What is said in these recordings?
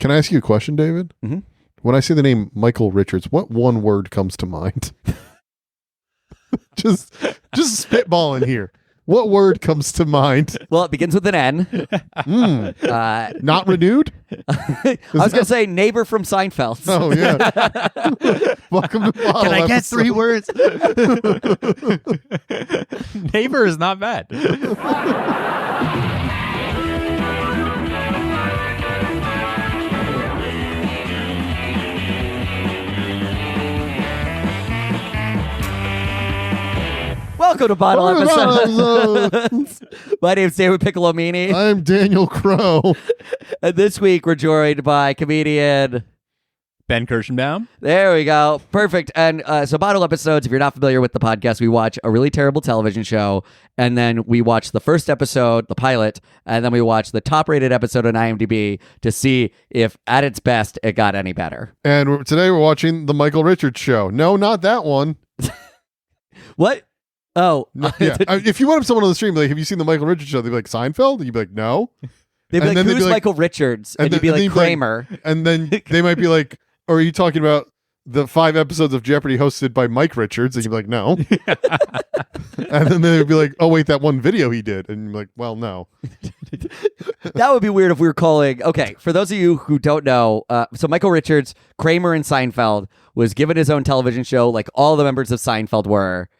Can I ask you a question, David? Mm-hmm. When I say the name Michael Richards, what one word comes to mind? just spitballing here. What word comes to mind? Well, it begins with an N. Not renewed? I was going to say neighbor from Seinfeld. Oh, yeah. Welcome to Bottle Can I get Episode. 3 words? Neighbor is not bad. Welcome to Bottle Episodes. My name's David Piccolomini. I'm Daniel Crow. And this week we're joined by comedian... Ben Kirshenbaum. There we go. Perfect. And so Bottle Episodes, if you're not familiar with the podcast, we watch a really terrible television show, and then we watch the first episode, the pilot, and then we watch the top-rated episode on IMDb to see if, at its best, it got any better. And today we're watching The Michael Richards Show. No, not that one. What? Oh. No, yeah. If you went up to someone on the stream, like, have you seen The Michael Richards Show? They'd be like, Seinfeld? You'd be like, no. They'd be And like, then they'd who's be like- Michael Richards? And you'd be and like, then you'd be like- Kramer. And then they might be like, or are you talking about the 5 episodes of Jeopardy hosted by Mike Richards? And you'd be like, no. And then they'd be like, oh, wait, that one video he did. And you're like, well, no. That would be weird if we were calling... Okay, for those of you who don't know, so Michael Richards, Kramer and Seinfeld, was given his own television show like all the members of Seinfeld were,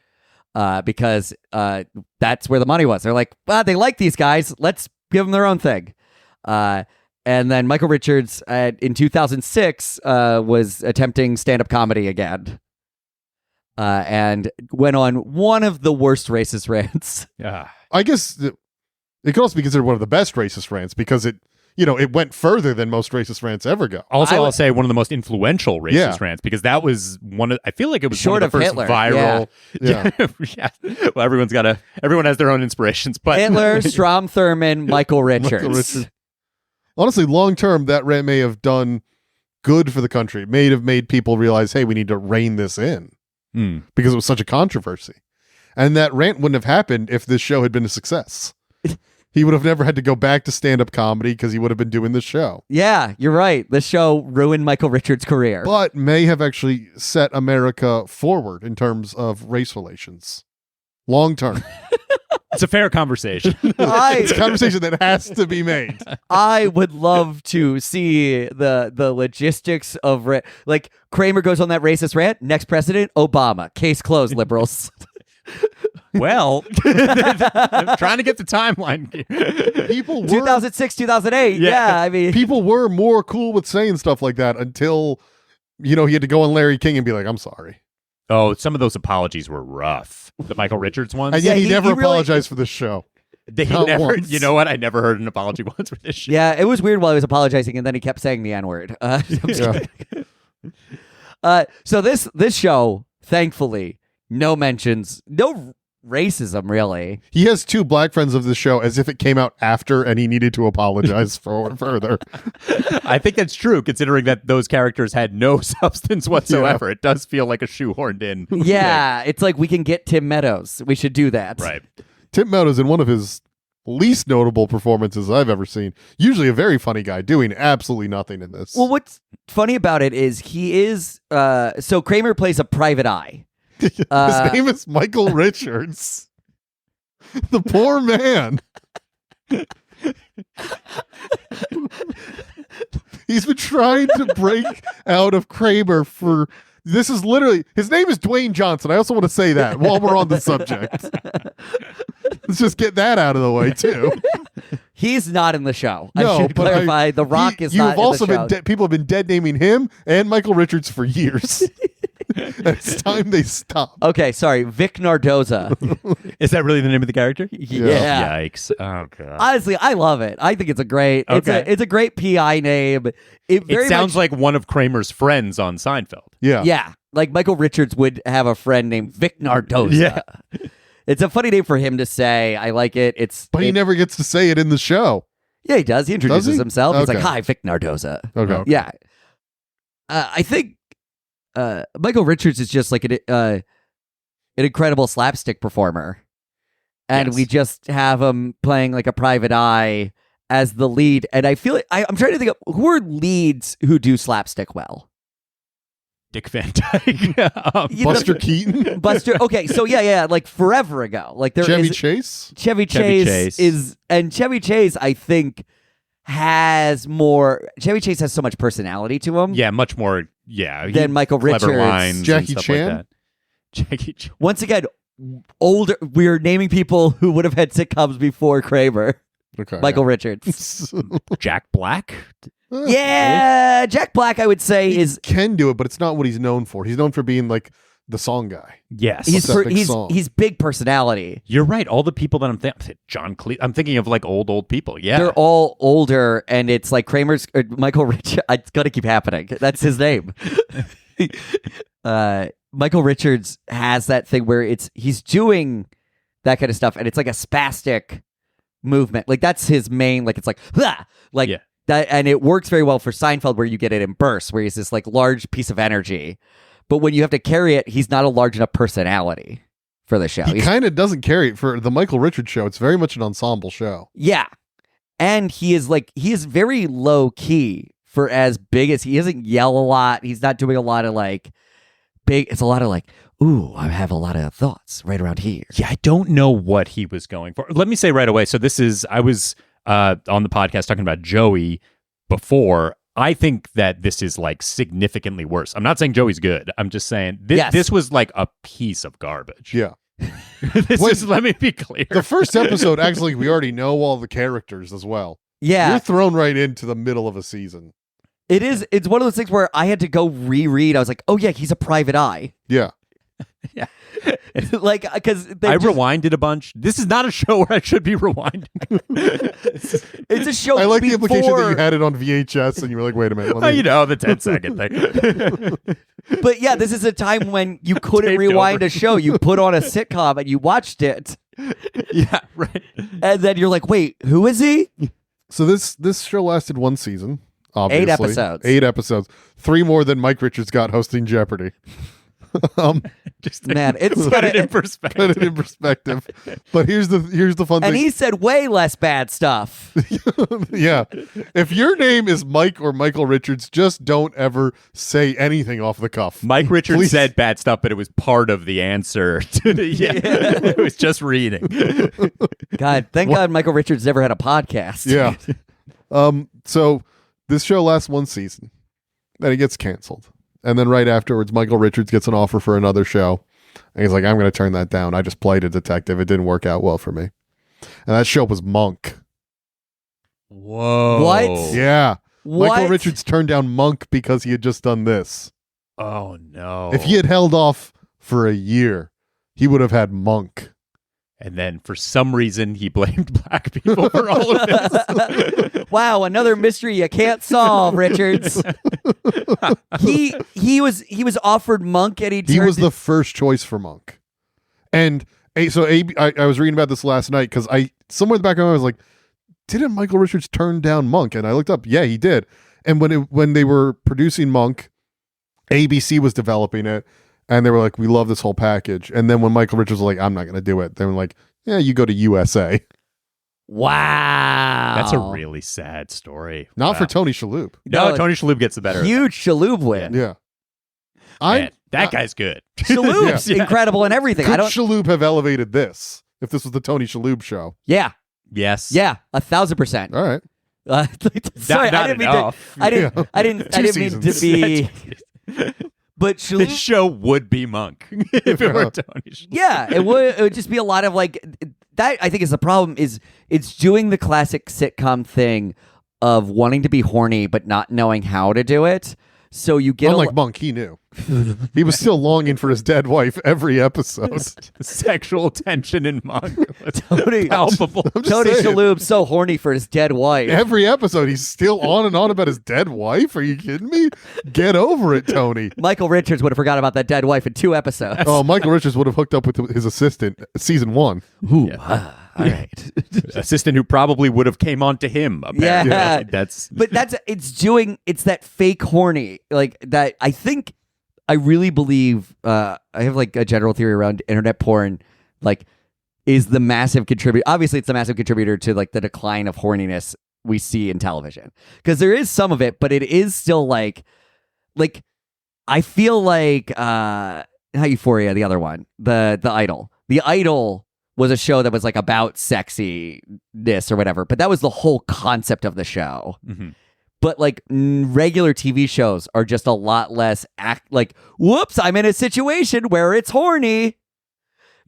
because that's where the money was. They're like, well, they like these guys. Let's give them their own thing. And then Michael Richards, in 2006, was attempting stand-up comedy again. And went on one of the worst racist rants. Yeah. I guess it could also be considered one of the best racist rants because it went further than most racist rants ever go. Also, I would- I'll say one of the most influential racist Yeah. rants, because that was one of, I feel like it was Short one of the of first Hitler, viral. yeah. Yeah. Well, everyone has their own inspirations, but Hitler, Strom Thurmond, Michael Richards. Michael Richards. Honestly, long term, that rant may have done good for the country. It may have made people realize, hey, we need to rein this in because it was such a controversy. And that rant wouldn't have happened if this show had been a success. He would have never had to go back to stand-up comedy because he would have been doing this show. Yeah, you're right. This show ruined Michael Richards' career. But may have actually set America forward in terms of race relations. Long term. it's a fair conversation. It's a conversation that has to be made. I would love to see the logistics of like Kramer goes on that racist rant. Next president, Obama. Case closed, liberals. Well, I'm trying to get the timeline. People were 2006, 2008. Yeah, I mean, people were more cool with saying stuff like that until he had to go on Larry King and be like, I'm sorry. Oh, some of those apologies were rough. The Michael Richards ones. And yet Yeah, he never he really- apologized for this show. Not once. You know what? I never heard an apology once for this shit. yeah, it was weird while he was apologizing, and then he kept saying the N-word. So this show, thankfully, no mentions, no racism, really. He has 2 black friends of the show as if it came out after and he needed to apologize for further. I think that's true, considering that those characters had no substance whatsoever. It does feel like a shoehorned in. Yeah, it's like we can get Tim Meadows. We should do that. Right. Tim Meadows, in one of his least notable performances I've ever seen, usually a very funny guy, doing absolutely nothing in this. Well, what's funny about it is he is so Kramer plays a private eye. His name is Michael Richards. The poor man. He's been trying to break out of Kramer for... This is literally... His name is Dwayne Johnson. I also want to say that while we're on the subject. Let's just get that out of the way, too. He's not in the show. No, I should but clarify. The Rock is you've not also in the show. been people have been dead naming him and Michael Richards for years. And it's time they stop. Okay, sorry. Vic Nardoza. Is that really the name of the character? Yeah. Yikes. Oh, God. Honestly, I love it. I think it's a great it's a great PI name. It sounds like one of Kramer's friends on Seinfeld. Yeah. Yeah. Like Michael Richards would have a friend named Vic Nardoza. Yeah. It's a funny name for him to say. I like it. But he never gets to say it in the show. Yeah, he does. He introduces Does he? himself. He's like, Okay. "Hi, Vic Nardoza." Okay. Yeah. I think Michael Richards is just like an incredible slapstick performer. And Yes. we just have him playing like a private eye as the lead, and I feel I'm trying to think of who are leads who do slapstick well. Dick Van Dyke. Buster Keaton. Buster. Okay, so yeah, like forever ago, like there Chevy is Chase. Chevy Chase is, and Chevy Chase, I think, has more. Chevy Chase has so much personality to him. Yeah, much more. Yeah, than Michael clever Richards. lines, Jackie and stuff Chan? Like that. Jackie Chan. Once again, older. We're naming people who would have had sitcoms before Kramer. Okay. Michael Richards. Jack Black. Yeah, Jack Black, I would say, is can do it, but it's not what he's known for. He's known for being like the song guy. Yes, he's big personality. You're right. All the people that I'm thinking, John Cleese. I'm thinking of like old people. Yeah, they're all older, and it's like Kramer's Michael Richards. It's gonna keep happening. That's his name. Michael Richards has that thing where he's doing that kind of stuff, and it's like a spastic movement. Like that's his main. Like it's like like. Yeah. That, and it works very well for Seinfeld, where you get it in bursts, where he's this like large piece of energy. But when you have to carry it, he's not a large enough personality for the show. He kind of doesn't carry it for the Michael Richards show. It's very much an ensemble show. Yeah, and he is very low key for as big as he doesn't yell a lot. He's not doing a lot of like big. It's a lot of like, ooh, I have a lot of thoughts right around here. Yeah, I don't know what he was going for. Let me say right away. So I was. On the podcast talking about Joey before, I think that this is like significantly worse. I'm not saying Joey's good. I'm just saying this was like a piece of garbage. Yeah. Let me be clear. The first episode, actually, we already know all the characters as well. Yeah. You're thrown right into the middle of a season. It's one of those things where I had to go reread. I was like, oh yeah, he's a private eye. Yeah. Yeah. Like, because I rewinded a bunch. This is not a show where I should be rewinding. It's a show. I like the implication that you had it on VHS and you were like, wait a minute. The 10-second thing. But yeah, this is a time when you couldn't rewind a show. You put on a sitcom and you watched it. Yeah, right. And then you're like, wait, who is he? So this show lasted one season, obviously. 8 episodes. 8 episodes. 3 more than Mike Richards got hosting Jeopardy. Man, it's put it in perspective. Put it in perspective. But here's the fun thing. And he said way less bad stuff. Yeah. If your name is Mike or Michael Richards, just don't ever say anything off the cuff. Mike Richards said bad stuff, but it was part of the answer. It was just reading. God, thank God Michael Richards never had a podcast. Yeah. So this show lasts one season. Then it gets canceled. And then right afterwards, Michael Richards gets an offer for another show. And he's like, I'm going to turn that down. I just played a detective. It didn't work out well for me. And that show was Monk. Whoa. What? Yeah. What? Michael Richards turned down Monk because he had just done this. Oh, no. If he had held off for a year, he would have had Monk. And then for some reason, he blamed black people for all of this. Wow, another mystery you can't solve, Richards. He was offered Monk, and he was the first choice for Monk. And so I was reading about this last night because somewhere in the back of my mind I was like, didn't Michael Richards turn down Monk? And I looked up, yeah, he did. And when they were producing Monk, ABC was developing it. And they were like, we love this whole package. And then when Michael Richards was like, I'm not going to do it, they were like, yeah, you go to USA. Wow. That's a really sad story. Not for Tony Shalhoub. No, Tony Shalhoub gets the better. Huge Shalhoub win. Yeah. That guy's good. Shalhoub's incredible in everything. Could Shalhoub have elevated this if this was the Tony Shalhoub show? Yeah. Yes. Yeah. 1,000%. All right. Sorry, I didn't mean to be. But Shalhoub, this show would be Monk if it were Tony Shalhoub. Yeah, it would just be a lot of like that. I think is the problem is it's doing the classic sitcom thing of wanting to be horny but not knowing how to do it. So you get unlike Monk, he knew. He was still longing for his dead wife every episode. Sexual tension in Monk. Tony, palpable. Tony Shalhoub's so horny for his dead wife. Every episode, he's still on and on about his dead wife. Are you kidding me? Get over it, Tony. Michael Richards would have forgot about that dead wife in 2 episodes. Oh, Michael Richards would have hooked up with his assistant season 1. Ooh, yeah. All right. Assistant who probably would have came on to him. Apparently. Yeah. It's that fake horny like that. I really believe I have like a general theory around internet porn, like is the massive contributor. Obviously, it's the massive contributor to like the decline of horniness we see in television. Because there is some of it, but it is still like I feel like not Euphoria, the other one, the Idol. The Idol was a show that was like about sexiness or whatever, but that was the whole concept of the show. Mm-hmm. But like regular TV shows are just a lot less like, whoops, I'm in a situation where it's horny.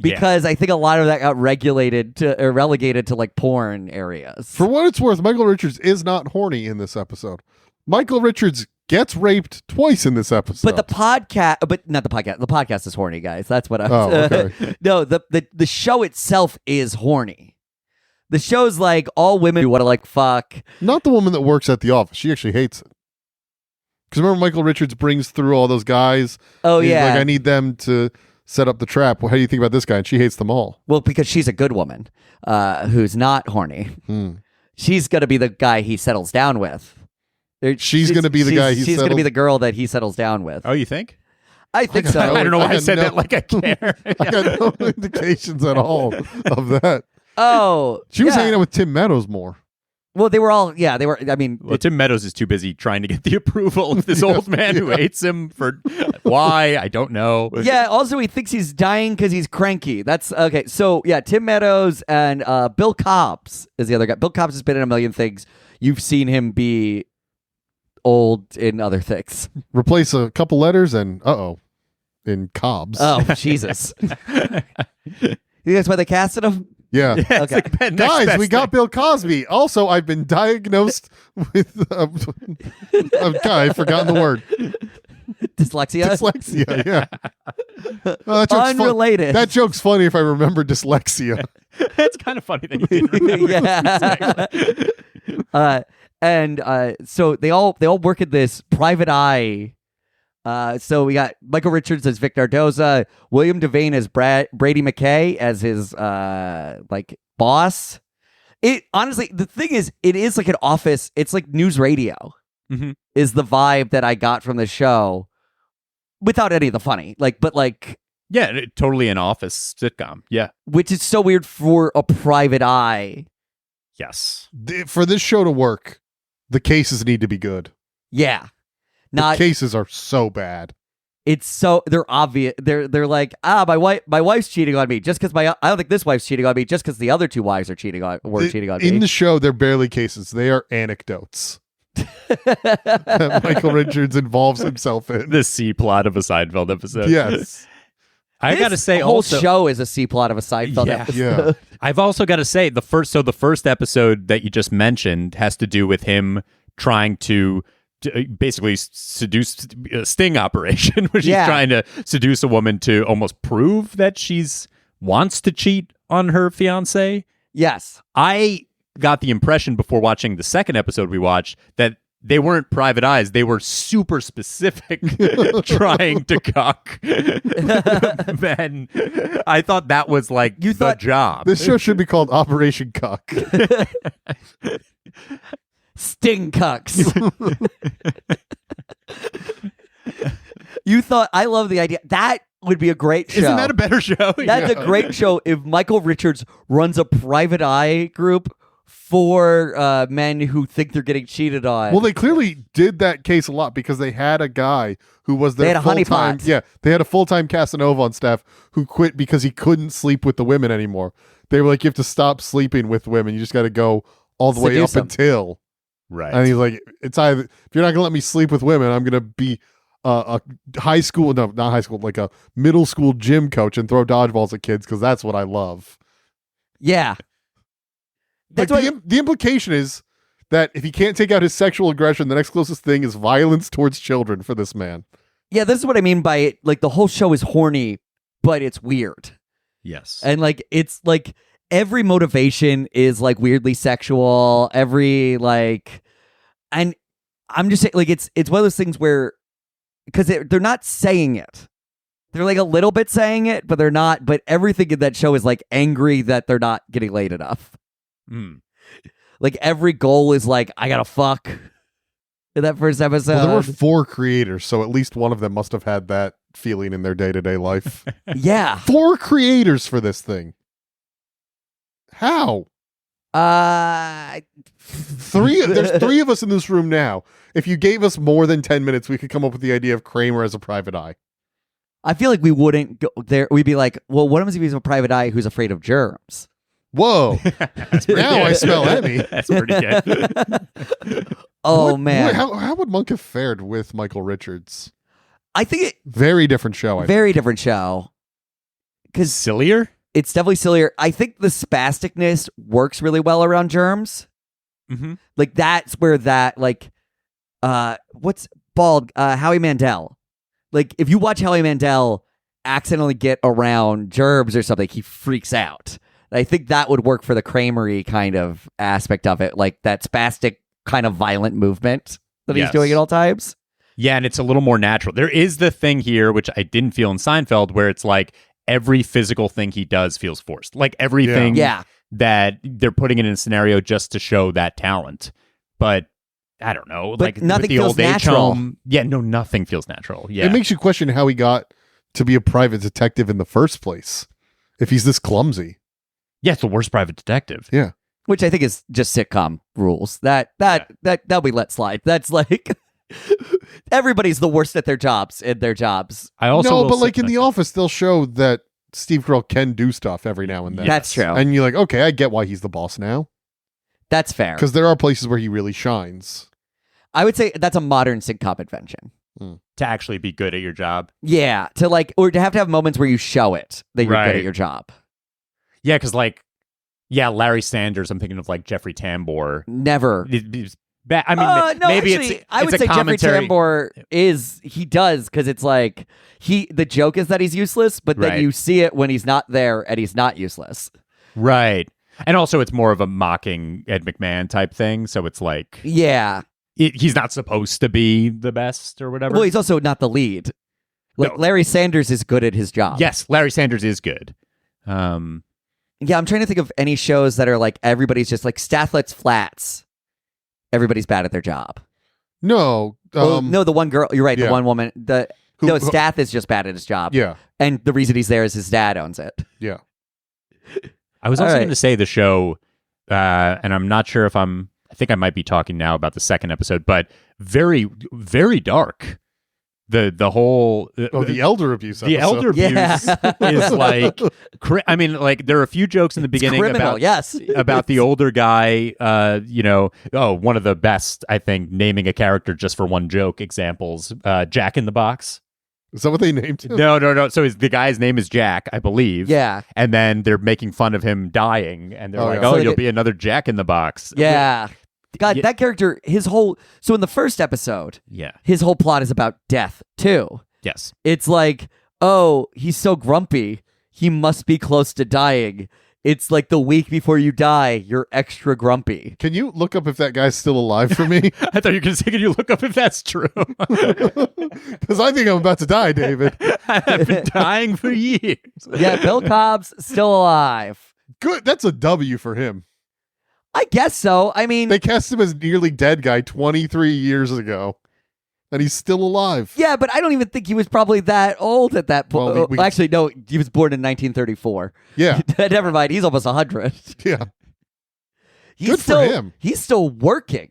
Because I think a lot of that got relegated to like porn areas. For what it's worth, Michael Richards is not horny in this episode. Michael Richards gets raped twice in this episode. But not the podcast. The podcast is horny, guys. That's what I'm okay. No, the show itself is horny. The show's like all women want to like fuck. Not the woman that works at the office. She actually hates it. Because remember, Michael Richards brings through all those guys. Oh, He's yeah. like, I need them to set up the trap. Well, how do you think about this guy? And she hates them all. Well, because she's a good woman who's not horny. She's going to be the guy he settles down with. She's going to be the guy She's going to be the girl that he settles down with. Oh, you think? I think so. I don't know why I said that like I care. I got no indications at all of that. Oh. She was hanging out with Tim Meadows more. Well, they were. I mean, Tim Meadows is too busy trying to get the approval of this old man who hates him for why I don't know. Yeah. Also, he thinks he's dying because he's cranky. That's okay. So yeah, Tim Meadows and Bill Cobbs is the other guy. Bill Cobbs has been in a million things. You've seen him be old in other things. Replace a couple letters and in Cobbs. Oh Jesus! You guys why they casted him? Yeah. Yeah, Okay. like, Guys, we got Bill Cosby. Also, I've been diagnosed with I've forgotten the word. Dyslexia. Dyslexia, yeah. Oh, that joke's Unrelated. That joke's funny if I remember dyslexia. It's kind of funny that you didn't remember. Yeah. And so they all work at this private eye. So we got Michael Richards as Vic Nardoza, William Devane as Brady McKay as his like boss. It honestly, the thing is, it is like an office. It's like news radio. Mm-hmm. Is the vibe that I got from the show, without any of the funny. Yeah, totally an office sitcom. Yeah. Which is so weird for a private eye. Yes. For this show to work, the cases need to be good. Yeah. The cases are so bad. It's so they're obvious. They're like, my wife's cheating on me just because I don't think this wife's cheating on me just because the other two wives are cheating on me. In the show, they're barely cases. They are anecdotes. That Michael Richards involves himself in. The C plot of a Seinfeld episode. Yes. I got to say, the whole also, show is a C plot of a Seinfeld episode. Yeah. I've also got to say the first episode that you just mentioned has to do with him trying to basically seduce a sting operation, which he's trying to seduce a woman to almost prove that she's wants to cheat on her fiance. Yes. I got the impression before watching the second episode we watched that they weren't private eyes. They were super specific trying to cuck men. I thought that was like the job. This show should be called Operation Cuck. Sting cucks. You thought, I love the idea. That would be a great show. Isn't that a better show? That's a great show if Michael Richards runs a private eye group for men who think they're getting cheated on. Well, they clearly did that case a lot because they had a guy who was their full-time. Yeah, they had a full-time Casanova on staff who quit because he couldn't sleep with the women anymore. They were like, you have to stop sleeping with women. You just got to go all the way up until. Right. And he's like, it's either, if you're not going to let me sleep with women, I'm going to be a high school, no, not high school, like a middle school gym coach and throw dodgeballs at kids because that's what I love. Yeah. That's like the implication is that if he can't take out his sexual aggression, the next closest thing is violence towards children for this man. Yeah, this is what I mean by it. Like, the whole show is horny, but it's weird. Yes. And like, it's like every motivation is like weirdly sexual. Every like, and I'm just saying, like, it's one of those things where, because they're not saying it. They're like a little bit saying it, but they're not. But everything in that show is like angry that they're not getting laid enough. Like every goal is like, I gotta fuck in that first episode. Well, there were 4 creators, so at least one of them must have had that feeling in their day-to-day life. Yeah. 4 creators for this thing. How? There's three of us in this room now. If you gave us more than 10 minutes, we could come up with the idea of Kramer as a private eye. I feel like we wouldn't go there. We'd be like, well, what happens if he's a private eye who's afraid of germs? Whoa. Now I smell Emmy. That's pretty good. Oh, man. How would Monk have fared with Michael Richards? I think Very different show. very different show. Because Sillier? it's definitely sillier. I think the spasticness works really well around germs. Mm-hmm. Like that's where that what's bald Howie Mandel. Like if you watch Howie Mandel accidentally get around germs or something, he freaks out. I think that would work for the Kramery kind of aspect of it, like that spastic kind of violent movement that he's Yes. doing at all times. Yeah, and it's a little more natural. There is the thing here, which I didn't feel in Seinfeld, where it's like every physical thing he does feels forced. Like everything Yeah. that they're putting in a scenario just to show that talent. But I don't know. But like nothing with the feels old age natural. home. Yeah, no, nothing feels natural. Yeah. It makes you question how he got to be a private detective in the first place. If he's this clumsy. Yeah, it's the worst private detective. Yeah. Which I think is just sitcom rules. That we let slide. That's like everybody's the worst at their jobs in their jobs. I also No, will but say- like in The Office, they'll show that Steve Carell can do stuff every now and then. That's true. And you're like, okay, I get why he's the boss now. That's fair. Because there are places where he really shines. I would say that's a modern sitcom invention. to actually be good at your job. Yeah, to like, or to have moments where you show it that you're good Right. at your job. Yeah, because like, yeah, Larry Sanders. I'm thinking of like Jeffrey Tambor. Never. It's bad. I mean, No, maybe actually, it's I would a say Jeffrey commentary. Tambor he does because it's like the joke is that he's useless, but then Right. you see it when he's not there and he's not useless. Right. And also, it's more of a mocking Ed McMahon type thing. So it's like Yeah. he's not supposed to be the best or whatever. Well, he's also not the lead. Like No. Larry Sanders is good at his job. Yes, Larry Sanders is good. Yeah, I'm trying to think of any shows that are like everybody's just like Stathlets Flats. Everybody's bad at their job. No. No, the one girl. You're right. yeah. The one woman. Who- Stath is just bad at his job. Yeah. And the reason he's there is his dad owns it. Yeah. I was All also right. going to say the show, and I'm not sure if I think I might be talking now about the second episode, but very, very dark. The whole The elder abuse the episode. elder abuse Yeah. is like I mean, like there are a few jokes in the beginning Criminal, about yes. about the older guy. One of the best, I think, naming a character just for one joke examples. Jack in the Box. Is that what they named him? No. So the guy's name is Jack, I believe. Yeah. And then they're making fun of him dying, and they're Oh, like, yeah. "Oh, So you'll they- be another Jack in the Box." Yeah. God, Yeah. that character, so in the first episode, Yeah. his whole plot is about death, too. Yes. It's like, oh, he's so grumpy. He must be close to dying. It's like the week before you die, you're extra grumpy. Can you look up if that guy's still alive for me? I thought you were going to say, "Can you look up if that's true?" Because I think I'm about to die, David. I've been dying for years. Yeah, Bill Cobb's still alive. Good. That's a W for him. I guess so. I mean, They cast him as nearly dead guy 23 years ago, and he's still alive. yeah, but I don't even think he was probably that old at that point. Well, we- Actually, no, he was born in 1934. Yeah. Never mind. He's almost 100. Yeah. He's Good for still, him. He's still working.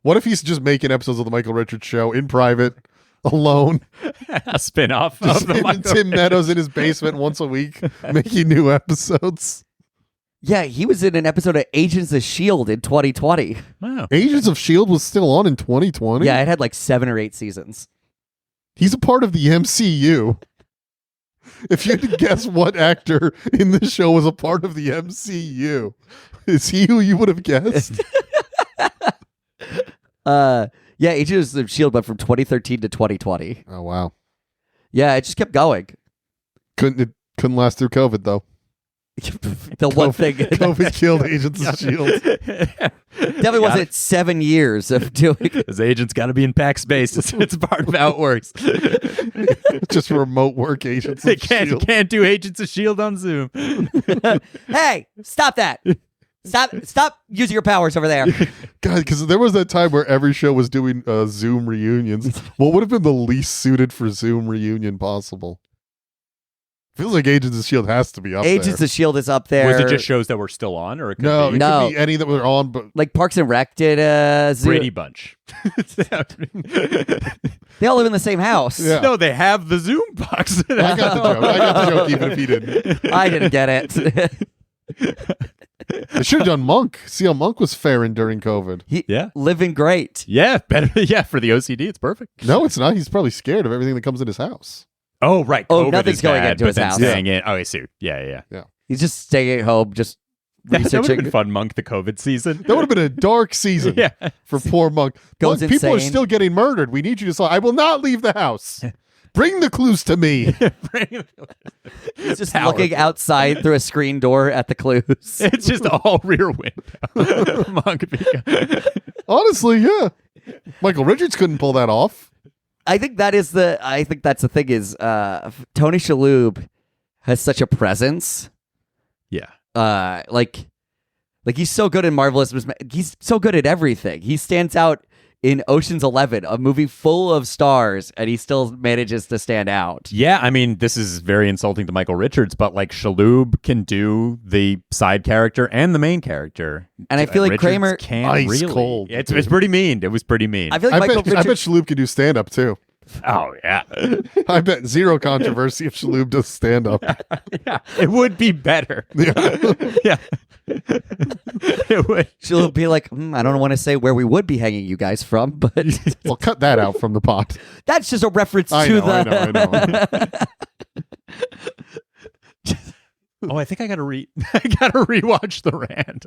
What if he's just making episodes of the Michael Richards show in private, alone? A spin-off Just of the him and Michael- Tim Meadows in his basement once a week, making new episodes. Yeah, he was in an episode of Agents of S.H.I.E.L.D. in 2020. Wow. Agents of S.H.I.E.L.D. was still on in 2020. Yeah, it had like 7 or 8 seasons. He's a part of the MCU. If you had to guess what actor in this show was a part of the MCU, is he who you would have guessed? Yeah, Agents of S.H.I.E.L.D. went from 2013 to 2020. Oh, wow. Yeah, it just kept going. Couldn't last through COVID, though. The one thing COVID killed Agents of S.H.I.E.L.D. definitely wasn't 7 years of doing it. His agent's got to be in pack space. It's part of how it works. Just remote work Agents They of S.H.I.E.L.D. can't do Agents of S.H.I.E.L.D. on Zoom. Hey, stop that. Stop using your powers over there. God, because there was that time where every show was doing Zoom reunions. What would have been the least suited for Zoom reunion possible? Feels like Agents of S.H.I.E.L.D. has to be up Agents there. of S.H.I.E.L.D. is up there. Was it just shows that were still on, or it could No, be it No. could be any that were on, but like Parks and Rec did Brady Bunch? They all live in the same house. Yeah. No, they have the Zoom box. I got the joke. I got the joke even if he didn't. I didn't get it. They should have done Monk. See how Monk was faring during COVID. Yeah. Living great. Yeah, better. Yeah, for the OCD, it's perfect. No, it's not. He's probably scared of everything that comes in his house. Oh, right. Oh, COVID nothing's is going bad, into but his then house. staying in. Oh, I see. Yeah. He's just staying at home, just That would have been researching. fun, Monk, the COVID season. That would have been a dark season Yeah. for poor Monk. Goes Monk, people are insane. still getting murdered. We need you to solve. I will not leave the house. Bring the clues to me. He's just Powerful. looking outside through a screen door at the clues. It's just all rear window. Monk Honestly, yeah. Michael Richards couldn't pull that off. I think that's the thing is Tony Shalhoub has such a presence. Yeah. Like he's so good in Marvelous Miss he's so good at everything. He stands out in Ocean's 11, a movie full of stars, and he still manages to stand out. Yeah, I mean, this is very insulting to Michael Richards, but like Shalhoub can do the side character and the main character. And I feel like Richards Kramer- can't Ice really. cold, It's pretty mean. It was pretty mean. I feel like I Michael bet Richards Shalhoub could do stand up too. Oh yeah. I bet zero controversy if Shalhoub does stand up. Yeah. It would be better. Yeah. Yeah. It would. she'll be like, I don't want to say where we would be hanging you guys from, but Well, cut that out from the pot. that's just a reference I to know, I know, the. Oh, I think I gotta rewatch the rant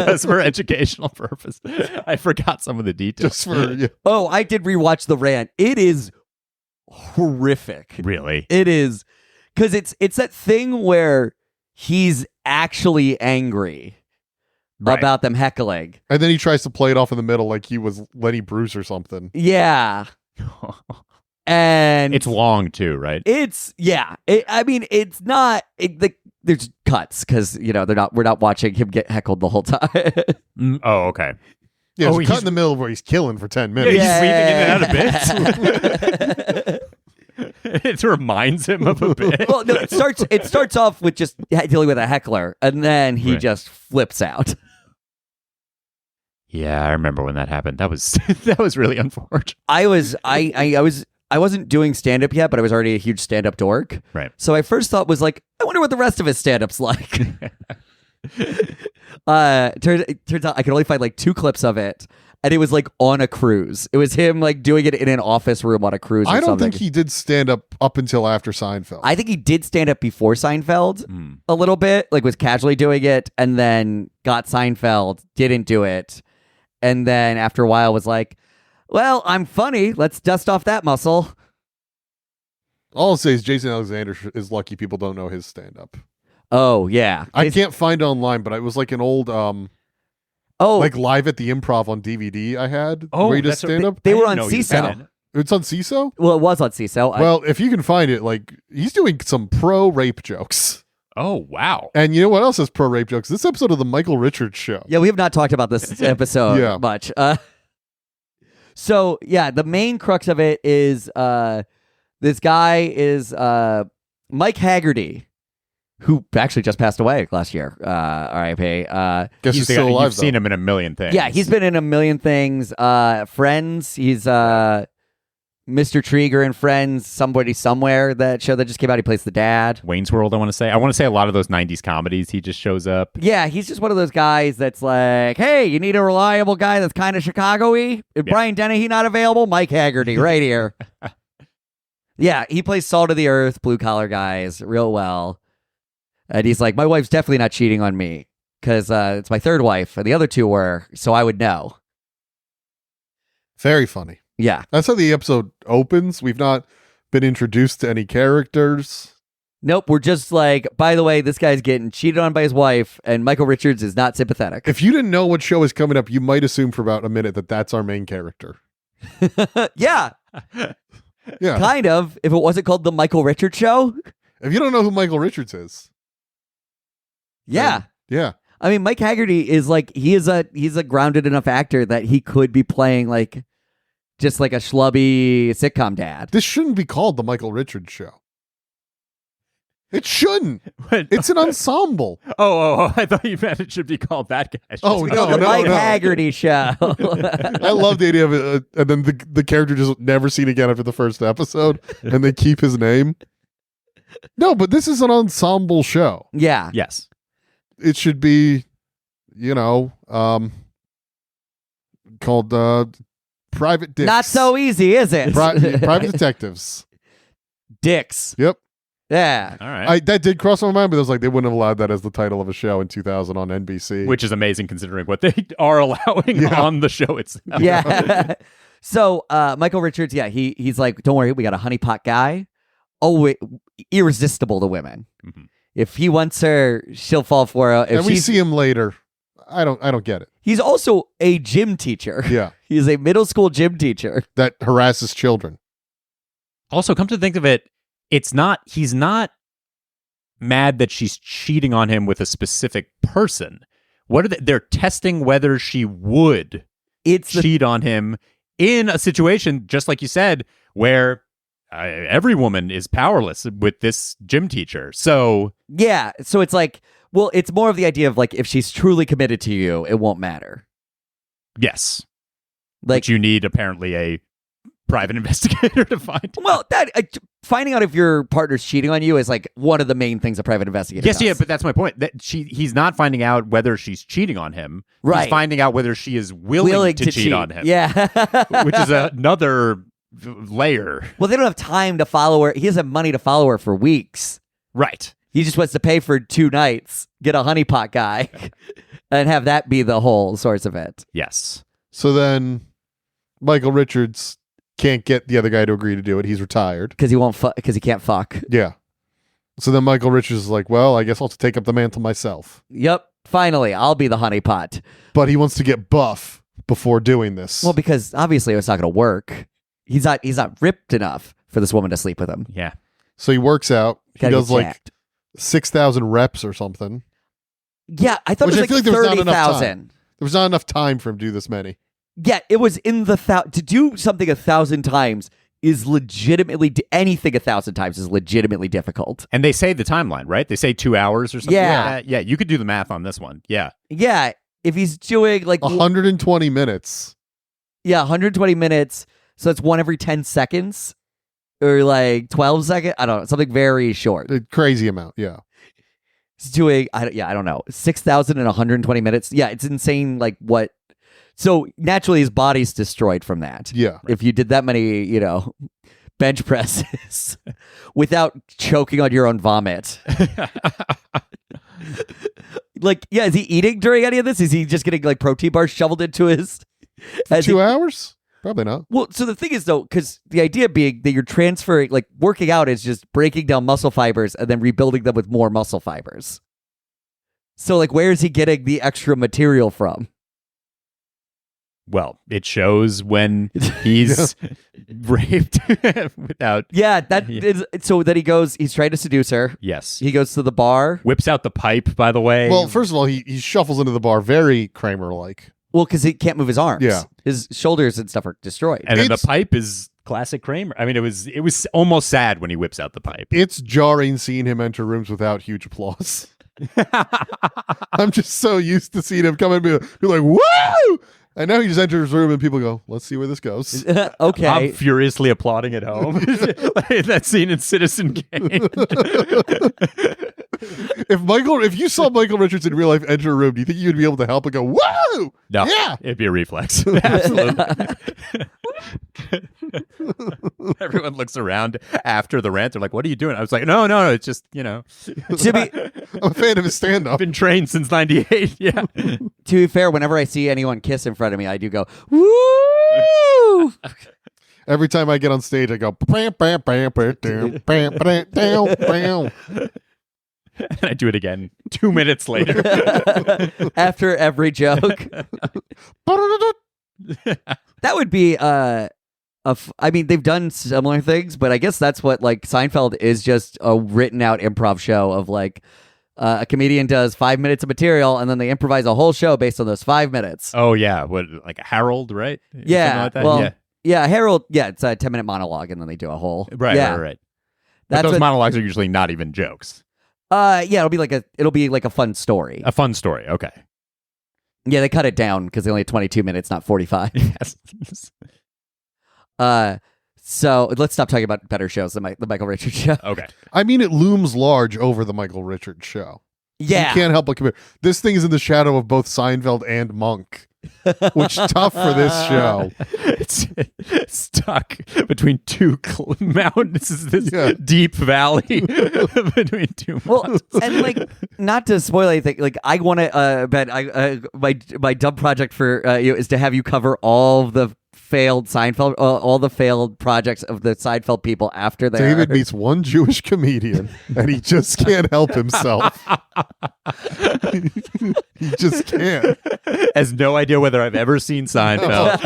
just for educational purpose. I forgot some of the details. Just for yeah. Oh, I did rewatch the rant. It is horrific. Really. It is because it's that thing where he's actually angry Right. about them heckling. And then he tries to play it off in the middle like he was Lenny Bruce or something. Yeah, and It's long too, right? it's yeah. I mean, it's not. There's cuts because we're not watching him get heckled the whole time. Oh, okay. Yeah, Oh, it's cut he's- in the middle where he's killing for 10 Yeah, minutes. he's leaving it out of bits. It reminds him of a bit. Well, no, it starts off with just dealing with a heckler, and then he Right. just flips out. Yeah, I remember when that happened. That was really unfortunate. I wasn't doing stand up yet, but I was already a huge stand up dork. Right. So I first thought was like, I wonder what the rest of his stand up's like. Turns out I could only find like 2 clips of it, and it was like on a cruise. It was him like doing it in an office room on a cruise. Or I don't something. think he did stand up until after Seinfeld. I think he did stand up before Seinfeld Mm. a little bit, like was casually doing it, and then got Seinfeld, didn't do it, and then after a while was like, well, I'm funny. Let's dust off that muscle. All I'll say is Jason Alexander is lucky people don't know his stand up. Oh yeah, I can't find it online, but it was like an old like live at the Improv on DVD I had where he does stand up. They were I on didn't know he was CISO. in it. It's on CISO? Well, it was on CISO. Well, if you can find it, like he's doing some pro rape jokes. Oh, wow. And you know what else has pro rape jokes? This episode of the Michael Richards show. Yeah, we have not talked about this episode Yeah. much. So yeah, the main crux of it is this guy is Mike Haggerty, who actually just passed away last year. R.I.P. Guess he's still alive. You've seen him in a million things. Yeah, he's been in a million things. Friends, he's Mr. Trieger and Friends, Somebody Somewhere, that show that just came out. He plays the dad. Wayne's World, I want to say. I want to say a lot of those 90s comedies, he just shows up. Yeah, he's just one of those guys that's like, hey, you need a reliable guy that's kind of Chicago-y? If Brian Dennehy not available, Mike Haggerty right here. Yeah, he plays Salt of the Earth, blue-collar guys real well. And he's like, my wife's definitely not cheating on me because it's my third wife, and the other 2 were, so I would know. Very funny. Yeah. That's how the episode opens. We've not been introduced to any characters. Nope, we're just like, by the way, this guy's getting cheated on by his wife, and Michael Richards is not sympathetic. If you didn't know what show is coming up, you might assume for about a minute that that's our main character. Yeah, Yeah. kind of. If it wasn't called The Michael Richards Show. If you don't know who Michael Richards is. Yeah. Yeah. I mean, Mike Haggerty is like, he's a grounded enough actor that he could be playing like just like a schlubby sitcom dad. This shouldn't be called the Michael Richards show. It shouldn't. What? It's an ensemble. Oh! I thought you meant it should be called that guy. Oh, The no. Mike Haggerty show. I love the idea of it. And then the character just never seen again after the first episode, and they keep his name. No, but this is an ensemble show. Yeah. Yes. It should be, called Private Dicks. Not so easy, is it? Private Detectives. Dicks. Yep. Yeah. All right. That did cross my mind, but it was like they wouldn't have allowed that as the title of a show in 2000 on NBC. Which is amazing considering what they are allowing on the show itself. Yeah. So Michael Richards, he's like, don't worry, we got a honeypot guy. Oh, wait, irresistible to women. Mm-hmm. If he wants her, she'll fall for her. If and we see him later. I don't get it. He's also a gym teacher. Yeah. He's a middle school gym teacher. That harasses children. Also, come to think of it, he's not mad that she's cheating on him with a specific person. What are they're testing whether she would cheat on him in a situation, just like you said, where every woman is powerless with this gym teacher. So yeah, so it's like, well, it's more of the idea of like, if she's truly committed to you, it won't matter. yes, Like but you need apparently a private investigator to find. Well, that finding out if your partner's cheating on you is like one of the main things a private investigator Yes, does. yeah, but that's my point. That he's not finding out whether she's cheating on him. Right. He's finding out whether she is willing to cheat on him. Yeah. Which is another layer. Well, they don't have time to follow her. He doesn't have money to follow her for weeks. Right. He just wants to pay for 2 nights, get a honeypot guy, and have that be the whole source of it. Yes. So then Michael Richards can't get the other guy to agree to do it. He's retired. Because he won't because he can't fuck. Yeah. So then Michael Richards is like, well, I guess I'll take up the mantle myself. Yep. Finally, I'll be the honeypot. But he wants to get buff before doing this. Well, because obviously it's not going to work. He's not ripped enough for this woman to sleep with him. Yeah. So he works out. He Gotta does get like jacked. 6,000 reps or something. Yeah, I thought Which it I was feel like like there was not enough 30,000. There was not enough time for him to do this many. Yeah, it was in the to do something 1,000 times is legitimately anything 1,000 times is legitimately difficult. And they say the timeline, right? They say 2 hours or something Yeah. like that. Yeah, you could do the math on this one. Yeah. Yeah, if he's doing like 120 minutes. 120 minutes, so that's one every 10 seconds or like 12 seconds. I don't know, something very short. A crazy amount, yeah. He's doing I don't know, 6,000 in 120 minutes. Yeah, it's insane. Like what? So naturally, his body's destroyed from that. Yeah. If you did that many, bench presses without choking on your own vomit. Like, yeah, is he eating during any of this? Is he just getting like protein bars shoveled into his? 2 hours? Probably not. Well, so the thing is though, because the idea being that you're transferring, like working out is just breaking down muscle fibers and then rebuilding them with more muscle fibers. So like, where is he getting the extra material from? Well, it shows when he's raped without. Yeah, that is so that he's trying to seduce her. Yes. He goes to the bar. Whips out the pipe, by the way. Well, first of all, he shuffles into the bar very Kramer-like. Well, because he can't move his arms. Yeah. His shoulders and stuff are destroyed. and then the it's- pipe is classic Kramer. I mean, it was almost sad when he whips out the pipe. It's jarring seeing him enter rooms without huge applause. I'm just so used to seeing him come in and be like, woo! And now he just enters his room and people go, let's see where this goes. Okay. I'm furiously applauding at home. Like that scene in Citizen Kane. If you saw Michael Richards in real life enter a room, do you think you would be able to help and go, woo! No, Yeah! it'd be a reflex. Absolutely. Everyone looks around after the rant. They're like, "What are you doing?" I was like, "No, it's just To be I'm a fan of his stand-up. I've been trained since '98." Yeah. to be fair, whenever I see anyone kiss in front of me, I do go, woo! Every time I get on stage, I go, bam, bam, bam, bam, bam, bam, bam, bam, bam. Mm-hmm. And I do it again 2 minutes later. After every joke. That would be I mean, they've done similar things, but I guess that's what like Seinfeld is, just a written out improv show of like a comedian does 5 minutes of material and then they improvise a whole show based on those 5 minutes. Oh yeah, what like Harold, right? Yeah. Something like that? Well, yeah. yeah, Harold. Yeah, it's a 10-minute monologue and then they do a whole. Right, yeah. right. But That's those what, monologues are usually not even jokes. Yeah, it'll be like a fun story. A fun story. Okay. Yeah, they cut it down because they only had 22 minutes, not 45. Yes. So let's stop talking about better shows than the Michael Richards show. Okay. I mean, it looms large over the Michael Richards show. Yeah. You can't help but compare. This thing is in the shadow of both Seinfeld and Monk, which tough for this show. It's stuck between two mountains. This deep valley between two mountains. Well, and like, not to spoil anything, like I want to bet my dumb project for you is to have you cover all of the failed Seinfeld, all the failed projects of the Seinfeld people after that. David meets one Jewish comedian, and he just can't help himself. He just can't. Has no idea whether I've ever seen Seinfeld.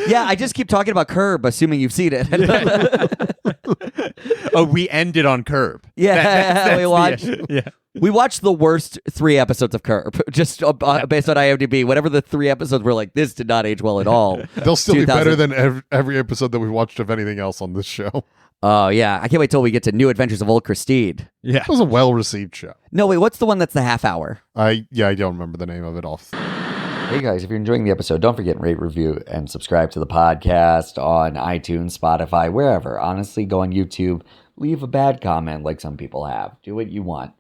Yeah, I just keep talking about Curb, assuming you've seen it. Oh, we ended on Curb. Yeah, we watched. Yeah. We watched the worst 3 episodes of Curb, just based on IMDb. Whatever the 3 episodes were, like, this did not age well at all. They'll still be better than every episode that we watched of anything else on this show. Oh, yeah. I can't wait till we get to New Adventures of Old Christine. Yeah. It was a well-received show. No, wait, what's the one that's the half hour? I don't remember the name of it off. Hey guys, if you're enjoying the episode, don't forget to rate, review, and subscribe to the podcast on iTunes, Spotify, wherever. Honestly, go on YouTube, leave a bad comment like some people have. Do what you want.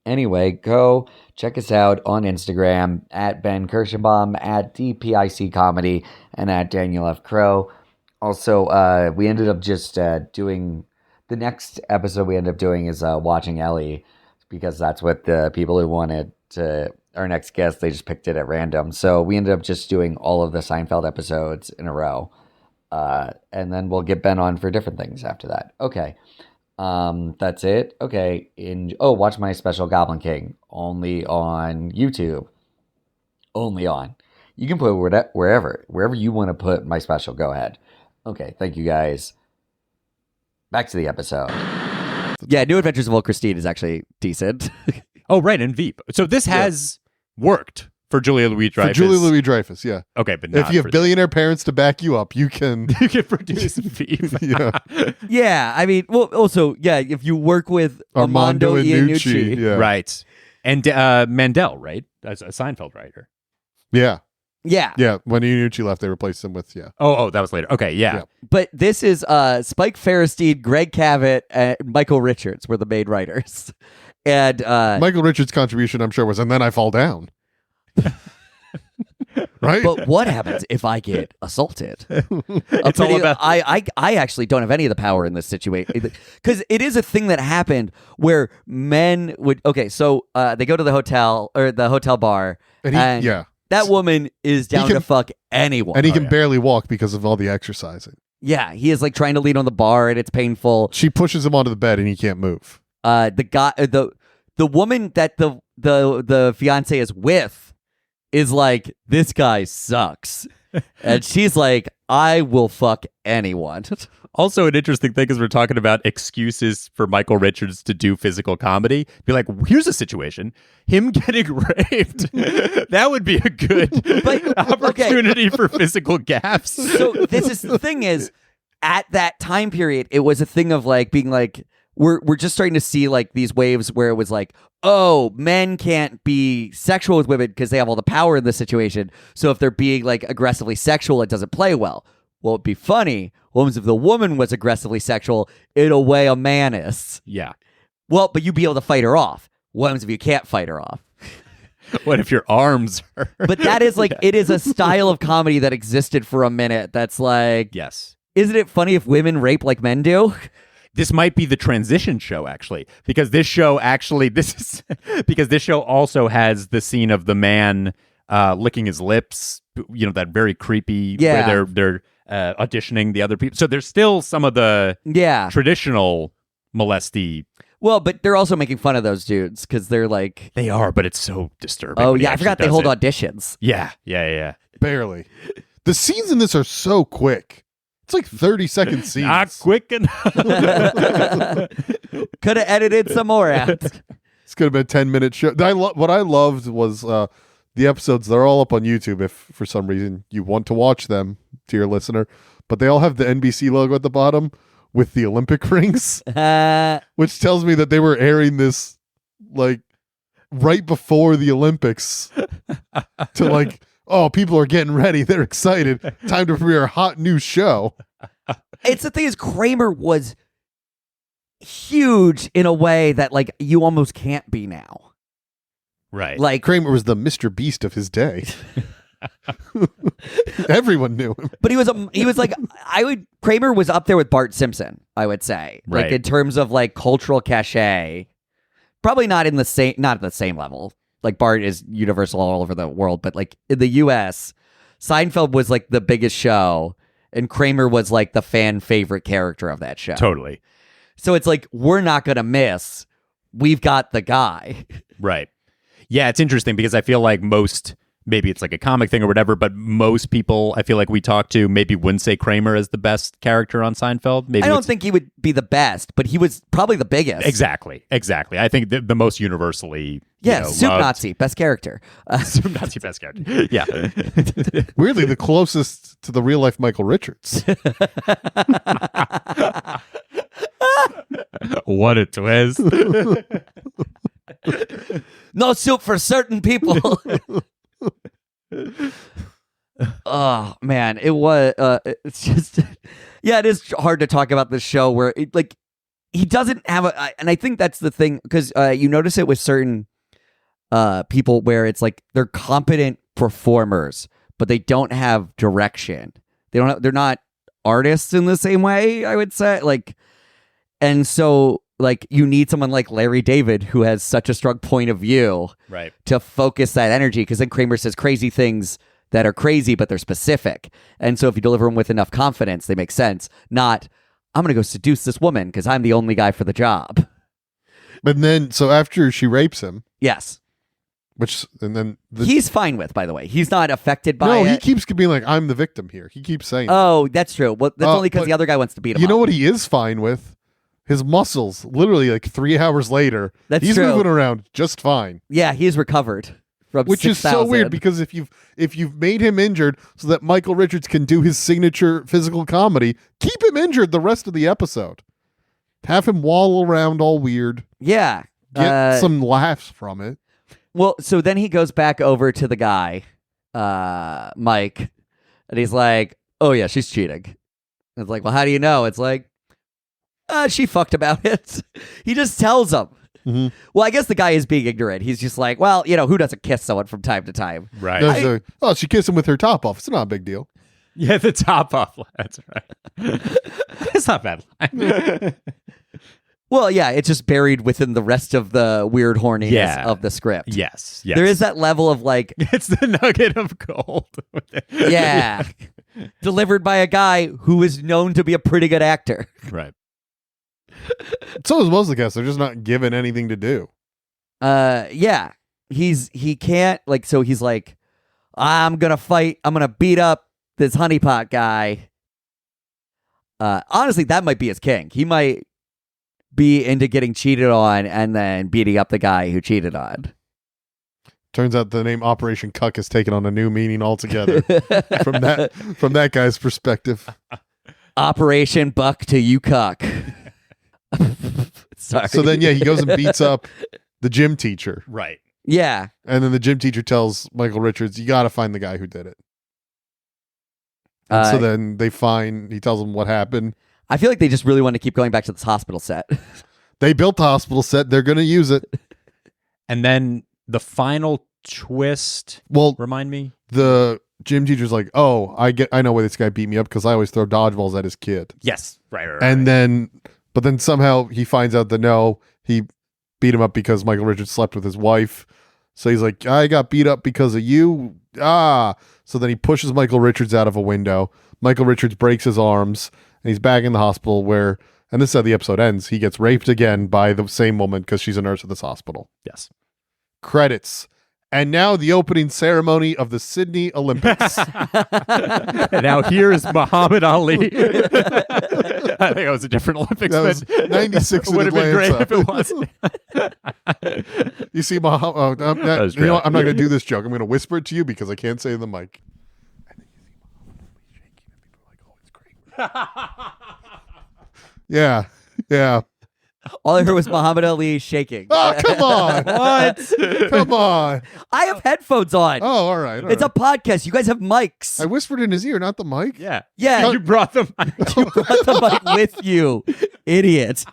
Anyway, go check us out on Instagram at Ben Kirshenbaum, at DPIC Comedy, and at Daniel F. Crow. Also, we ended up just doing the next episode we ended up doing is Watching Ellie, because that's what the people who wanted to, our next guest, they just picked it at random. So we ended up just doing all of the Seinfeld episodes in a row. And then we'll get Ben on for different things after that. Okay. That's it. Okay. Watch my special Goblin King only on YouTube. Only on. You can put it wherever you want to put my special. Go ahead. Okay. Thank you guys. Back to the episode. Yeah, New Adventures of Old Christine is actually decent. Oh, right, and Veep. So this has worked for Julia Louis-Dreyfus. For Julia Louis-Dreyfus, yeah. Okay, but not if you have billionaire parents to back you up, you can you can produce Veep. Yeah. Yeah, I mean, well, also, yeah, if you work with Armando Iannucci. Yeah. Right. And Mandel, right? As a Seinfeld writer. Yeah. Yeah. Yeah. When Iannucci left, they replaced him with, Oh, that was later. Okay, yeah. But this is Spike Faresteed, Greg Cavett, and Michael Richards were the main writers. And Michael Richards' contribution, I'm sure, was "And Then I Fall Down." Right? But what happens if I get assaulted? It's all about... I actually don't have any of the power in this situation, because it is a thing that happened where men would. Okay, so they go to the hotel or the hotel bar, and that woman is down to fuck anyone, and he can barely walk because of all the exercising. Yeah, he is like trying to lean on the bar, and it's painful. She pushes him onto the bed, and he can't move. The guy, the woman that the fiance is with is like, this guy sucks. And she's like, I will fuck anyone. Also, an interesting thing is we're talking about excuses for Michael Richards to do physical comedy. Be like, here's a situation. Him getting raped. That would be a good opportunity for physical gaffes. So this is the thing is, at that time period, it was a thing of like being like, we're just starting to see like these waves where it was like, oh, men can't be sexual with women because they have all the power in the situation. So if they're being like aggressively sexual, it doesn't play well. Well, it'd be funny. What if the woman was aggressively sexual in a way a man is? Yeah. Well, but you'd be able to fight her off. What if you can't fight her off? What if your arms are... But that is like, it is a style of comedy that existed for a minute. That's like, yes. Isn't it funny if women rape like men do? This might be the transition show, actually, because this show also has the scene of the man licking his lips. You know, that very creepy where they're auditioning the other people. So there's still some of the traditional molesty. Well, but they're also making fun of those dudes because they're like, they are, but it's so disturbing. Oh yeah, I forgot they hold auditions. Yeah. Barely. The scenes in this are so quick. It's like 30-second scenes. Not quick enough. Could have edited some more out. This could have been a 10-minute show. What I loved was the episodes. They're all up on YouTube if for some reason you want to watch them, dear listener. But they all have the NBC logo at the bottom, with the Olympic rings, which tells me that they were airing this like right before the Olympics to like, oh, people are getting ready. They're excited. Time to premiere a hot new show. It's the thing is Kramer was huge in a way that like you almost can't be now. Right. Like Kramer was the Mr. Beast of his day. Everyone knew him. But he was like Kramer was up there with Bart Simpson, I would say. Right. Like in terms of like cultural cachet. Probably not at the same level. Like Bart is universal all over the world, but like in the US, Seinfeld was like the biggest show and Kramer was like the fan favorite character of that show. Totally. So it's like we're not going to miss. We've got the guy. Right. Yeah, it's interesting because I feel like maybe it's like a comic thing or whatever, but most people I feel like we talk to maybe wouldn't say Kramer as the best character on Seinfeld. Maybe I don't think he would be the best, but he was probably the biggest. Exactly. I think the most universally Soup loved. Nazi, best character. Soup Nazi, best character. Yeah. Weirdly, the closest to the real life Michael Richards. What a twist. No soup for certain people. Oh man, it was it's just it is hard to talk about this show where he doesn't have and I think that's the thing because you notice it with certain people where it's like they're competent performers but they don't have direction. They're not artists in the same way, I would say, like, and so like you need someone like Larry David who has such a strong point of view, right, to focus that energy, because then Kramer says crazy things that are crazy but they're specific, and so if you deliver them with enough confidence they make sense, not I'm gonna go seduce this woman because I'm the only guy for the job. But then so after she rapes him, Yes, he's fine with, by the way, he's not affected by no, it. he keeps being like, I'm the victim here. He keeps saying Oh, that's true. Well, that's only because the other guy wants to beat him you know up. what he is fine with? His muscles, literally like 3 hours later, he's true. moving around just fine. Yeah, he's recovered from Which 6,000. is so weird because if you've made him injured so that Michael Richards can do his signature physical comedy, keep him injured the rest of the episode. Have him waddle around all weird. Yeah. Get some laughs from it. Well, so then he goes back over to the guy, Mike, and he's like, oh yeah, she's cheating. It's like, well, how do you know? It's like, she fucked about it. He just tells him. Mm-hmm. Well, I guess the guy is being ignorant. He's just like, well, who doesn't kiss someone from time to time? Right. She kissed him with her top off. It's not a big deal. Yeah, the top off. That's right. It's not bad line. Well, yeah, it's just buried within the rest of the weird horniness of the script. Yes. There is that level of like... It's the nugget of gold. Yeah. Delivered by a guy who is known to be a pretty good actor. Right. So is most of the cast. They're just not given anything to do. Yeah. He can't, like, so he's like, I'm going to fight. I'm going to beat up this honeypot guy. Honestly, that might be his king. He might be into getting cheated on and then beating up the guy who cheated on. Turns out the name Operation Cuck has taken on a new meaning altogether from that guy's perspective. Operation Buck to you cuck. Sorry. So then, he goes and beats up the gym teacher. Right. Yeah. And then the gym teacher tells Michael Richards, you got to find the guy who did it. So then he tells them what happened. I feel like they just really want to keep going back to this hospital set. They built the hospital set. They're going to use it. And then the final twist. Well, remind me. The gym teacher's like, oh, I know why this guy beat me up because I always throw dodgeballs at his kid. Yes. Right. And then somehow he finds out that no, he beat him up because Michael Richards slept with his wife. So he's like, I got beat up because of you. So then he pushes Michael Richards out of a window. Michael Richards breaks his arms and he's back in the hospital where, and this is how the episode ends, he gets raped again by the same woman because she's a nurse at this hospital. Yes. Credits. And now the opening ceremony of the Sydney Olympics. And now here is Muhammad Ali. I think it was a different Olympics. That was 96 in would have been great Atlanta. if it was. You see, Muhammad, I'm not going to do this joke. I'm going to whisper it to you because I can't say it in the mic. And then you see Muhammad Ali shaking and people are like, oh, it's great. Yeah. Yeah. All I heard was Muhammad Ali shaking. Oh, come on. What? Come on. I have headphones on. Oh, all right. It's a podcast. You guys have mics. I whispered in his ear, not the mic. Yeah. Yeah. You brought them. You brought the mic with you, idiot.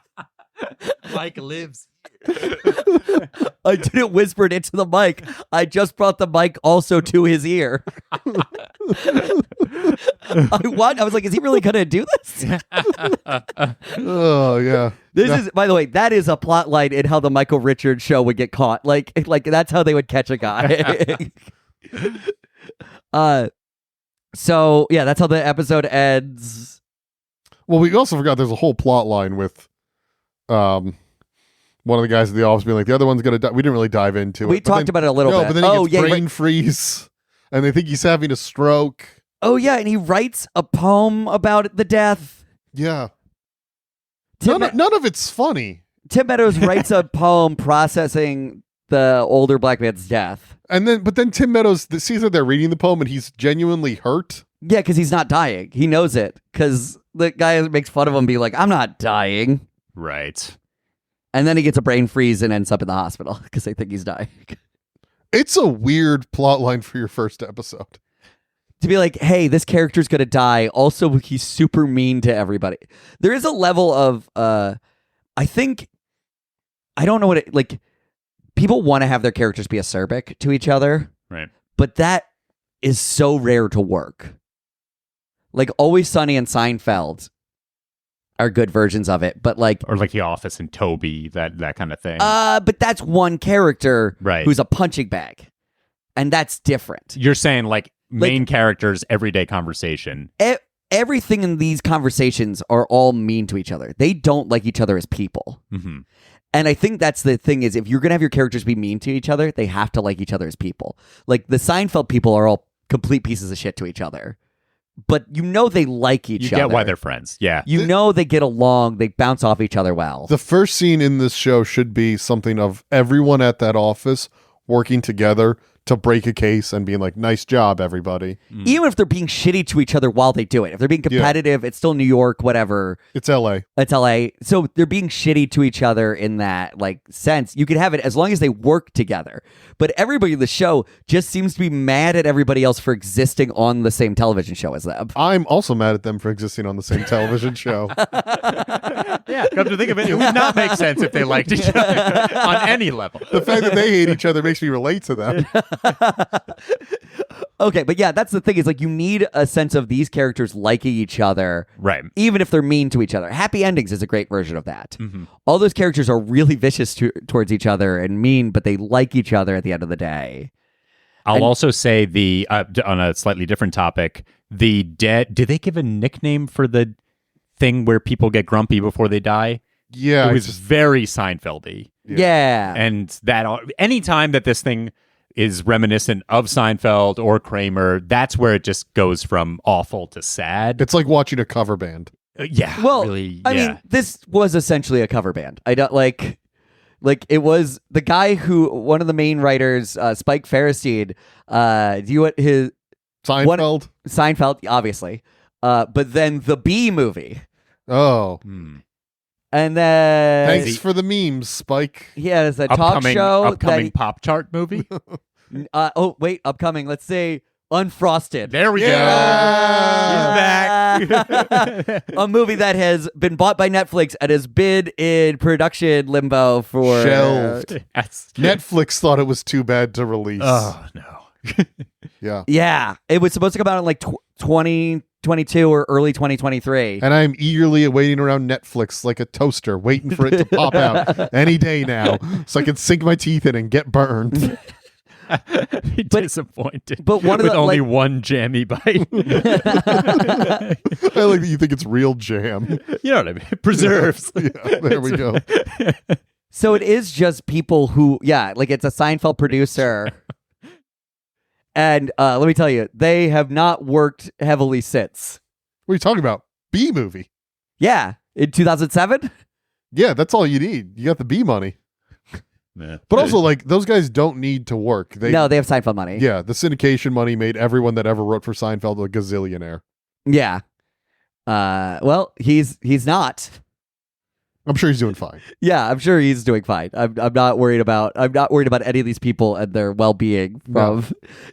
Mike lives. I didn't whisper it into the mic. I just brought the mic also to his ear. I was like, is he really going to do this? Oh, yeah. This is, by the way, that is a plot line in how the Michael Richards show would get caught. Like that's how they would catch a guy. So yeah, that's how the episode ends. Well, we also forgot there's a whole plot line with one of the guys at the office being like, the other one's going to die. We didn't really dive into it. We talked about it a little bit. But then he gets brain freeze, and they think he's having a stroke. Oh, yeah, and he writes a poem about the death. Yeah. None of it's funny. Tim Meadows writes a poem processing the older black man's death. But then Tim Meadows sees that they're reading the poem, and he's genuinely hurt. Yeah, because he's not dying. He knows it, because the guy makes fun of him, being like, I'm not dying. Right. And then he gets a brain freeze and ends up in the hospital because they think he's dying. It's a weird plot line for your first episode. To be like, hey, this character's going to die. Also, he's super mean to everybody. There is a level of, I don't know what it, like, people want to have their characters be acerbic to each other. Right. But that is so rare to work. Like, Always Sunny and Seinfeld are good versions of it, but like, or like The Office and Toby, that kind of thing. But that's one character Right. who's a punching bag, and that's different. You're saying like main characters, everyday conversation. Everything in these conversations are all mean to each other. They don't like each other as people. Mm-hmm. And I think that's the thing is, if you're going to have your characters be mean to each other, they have to like each other as people. Like the Seinfeld people are all complete pieces of shit to each other. But you know they like each other. You get why they're friends. Yeah. You know they get along. They bounce off each other well. The first scene in this show should be something of everyone at that office working together to break a case and being like, nice job, everybody. Even if they're being shitty to each other while they do it. If they're being competitive, it's still New York, whatever. It's LA. It's LA. So they're being shitty to each other in that like sense. You can have it as long as they work together. But everybody in the show just seems to be mad at everybody else for existing on the same television show as them. I'm also mad at them for existing on the same television show. Yeah, come to think of it, it would not make sense if they liked each other on any level. The fact that they hate each other makes me relate to them. Okay, but yeah, that's the thing is like you need a sense of these characters liking each other. Right. Even if they're mean to each other. Happy Endings is a great version of that. Mm-hmm. All those characters are really vicious towards each other and mean, but they like each other at the end of the day. I'll also say on a slightly different topic, the dead, do they give a nickname for the thing where people get grumpy before they die? Yeah. It was very Seinfeld-y. Yeah. And that anytime that this thing is reminiscent of Seinfeld or Kramer, that's where it just goes from awful to sad. It's like watching a cover band. Yeah. Well, really, I mean, this was essentially a cover band. I don't like it was the guy who, one of the main writers, Spike Ferrestein, do you what his Seinfeld? Seinfeld, obviously. But then the Bee movie. Oh. And then Thanks for the memes, Spike. Yeah, it's a talk show. Upcoming pop chart movie. Upcoming. Let's say Unfrosted. There we go. He's back. A movie that has been bought by Netflix and has been in production limbo for shelved. Netflix thought it was too bad to release. Oh no. Yeah. Yeah, it was supposed to come out in like 2022 or early 2023. And I'm eagerly awaiting around Netflix like a toaster, waiting for it to pop out any day now so I can sink my teeth in and get burned. Be disappointed. But one of with the, only one jammy bite. I like that you think it's real jam. You know what I mean? Preserves. Yeah, there we go. So it is just people who, like it's a Seinfeld producer. And let me tell you, they have not worked heavily since. What are you talking about? B movie. Yeah, in 2007. Yeah, that's all you need. You got the B money. Yeah. But also, like, those guys don't need to work. No, they have Seinfeld money. Yeah, the syndication money made everyone that ever wrote for Seinfeld a gazillionaire. Yeah. Well, he's not. I'm sure he's doing fine. Yeah, I'm sure he's doing fine. I'm not worried about any of these people and their well-being.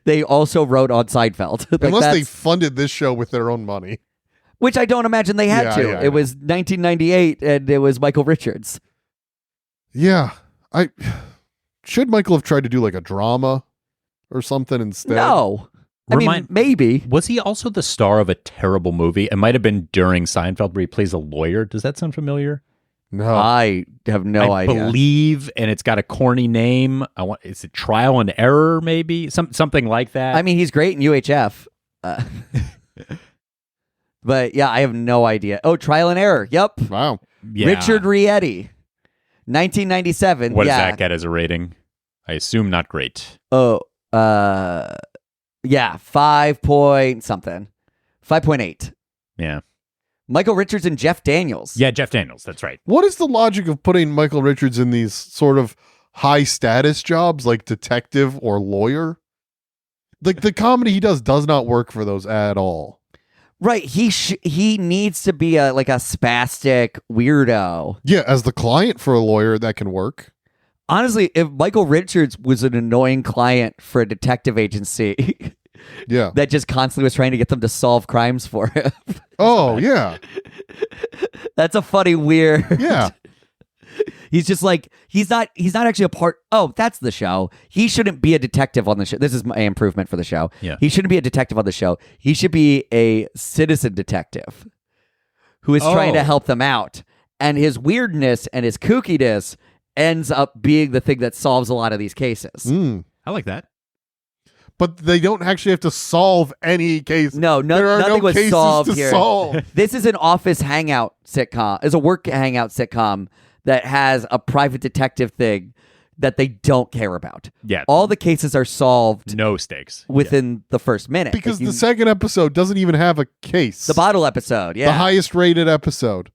They also wrote on Seinfeld. Unless they funded this show with their own money. Which I don't imagine they had to. It was 1998 and it was Michael Richards. Yeah. Should Michael have tried to do like a drama or something instead? No. I mean, maybe. Was he also the star of a terrible movie? It might have been during Seinfeld where he plays a lawyer. Does that sound familiar? No. I have no idea. I believe, and it's got a corny name. Is it Trial and Error, maybe? Something like that. I mean, he's great in UHF. But yeah, I have no idea. Oh, Trial and Error. Yep. Wow. Yeah. Richard Rietti. 1997. What does that get as a rating? I assume not great. Oh, yeah, 5 point something. 5.8. Yeah. Michael Richards and Jeff Daniels. Yeah, Jeff Daniels. That's right. What is the logic of putting Michael Richards in these sort of high status jobs like detective or lawyer? Like the comedy he does not work for those at all. Right. He needs to be a spastic weirdo. Yeah, as the client for a lawyer, that can work. Honestly, if Michael Richards was an annoying client for a detective agency yeah, that just constantly was trying to get them to solve crimes for him. Oh, yeah. That's a funny, weird. Yeah. He's just like, he's not actually a part. Oh, that's the show. He shouldn't be a detective on the show. This is my improvement for the show. Yeah. He shouldn't be a detective on the show. He should be a citizen detective who is trying to help them out. And his weirdness and his kookiness ends up being the thing that solves a lot of these cases. I like that. But they don't actually have to solve any case. No, there are nothing no was cases solved to here. solve. This is an office hangout sitcom. It's a work hangout sitcom that has a private detective thing that they don't care about. Yeah. All the cases are solved No stakes. within the first minute. Because the second episode doesn't even have a case. The bottle episode, yeah. The highest rated episode.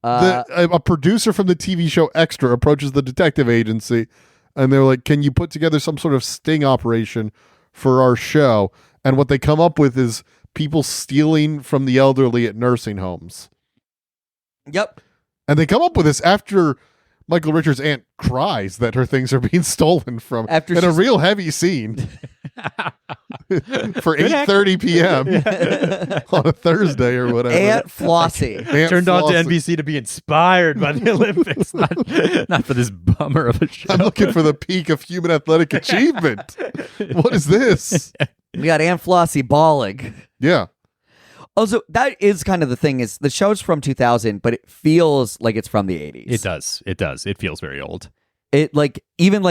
A producer from the TV show Extra approaches the detective agency and they're like, can you put together some sort of sting operation for our show? And what they come up with is people stealing from the elderly at nursing homes. Yep. And they come up with this after Michael Richards' aunt cries that her things are being stolen from in a real heavy scene for 8:30 p.m. on a Thursday or whatever. Aunt Flossie. Turned on to NBC to be inspired by the Olympics, not for this bummer of a show. I'm looking for the peak of human athletic achievement. What is this? We got Aunt Flossie bawling. Yeah. Also, that is kind of the thing is the show's from 2000, but it feels like it's from the 80s. It does. It does. It feels very old. It even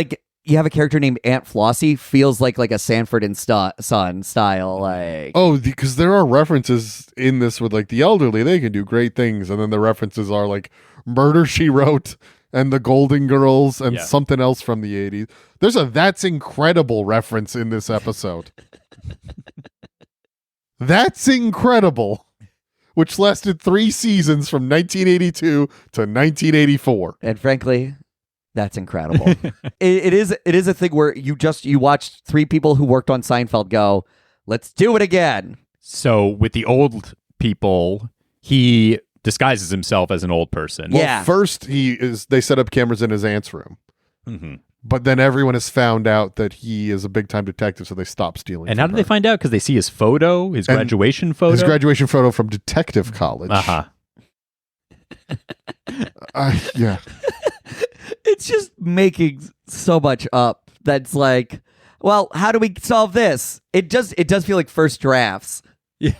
you have a character named Aunt Flossie feels like a Sanford and Son style. Like, oh, because there are references in this with like the elderly, they can do great things, and then the references are like Murder, She Wrote and the Golden Girls and something else from the 80s. There's a That's Incredible reference in this episode. That's Incredible, which lasted 3 seasons from 1982 to 1984. And frankly, that's incredible. It is a thing where you watched 3 people who worked on Seinfeld go, let's do it again. So with the old people, he disguises himself as an old person. Well, first they set up cameras in his aunt's room. Mm-hmm. But then everyone has found out that he is a big-time detective, so they stop stealing. And how did they find out? Because they see his photo, his graduation photo? His graduation photo from detective college. Uh-huh. Yeah. It's just making so much up that's like, well, how do we solve this? It does feel like first drafts. Yeah.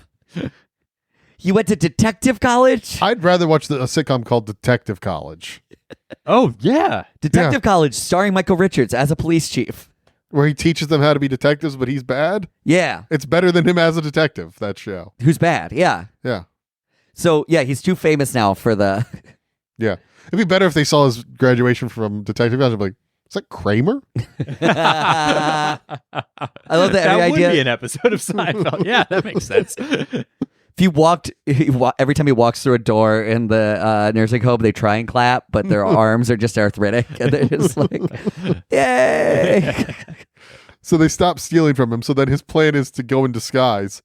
You went to detective college? I'd rather watch a sitcom called Detective College. Oh, yeah. Detective College, starring Michael Richards as a police chief. Where he teaches them how to be detectives, but he's bad? Yeah. It's better than him as a detective, that show. Who's bad? Yeah. Yeah. So, yeah, he's too famous now for the... Yeah. It'd be better if they saw his graduation from Detective College and be like, is that Kramer? I love that That idea. would be an episode of Seinfeld. Yeah, that makes sense. If every time he walks through a door in the nursing home, they try and clap, but their arms are just arthritic, and they're just like, "Yay!" So they stop stealing from him. So then his plan is to go in disguise,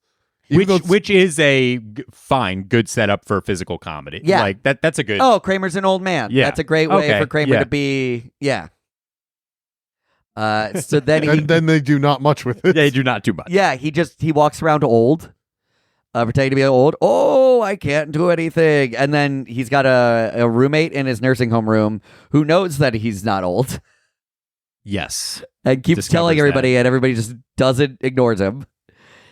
Which is a fine, good setup for physical comedy. Yeah. Like that's a good. Oh, Kramer's an old man. Yeah. That's a great way Okay, for Kramer yeah. to be. Yeah. So then he, And then they do not much with it. They do not too much. yeah, he walks around old, pretending to be old. Oh, I can't do anything. And then he's got a roommate in his nursing home room who knows that he's not old Yes. and keeps Discovers telling everybody, and everybody just ignores him.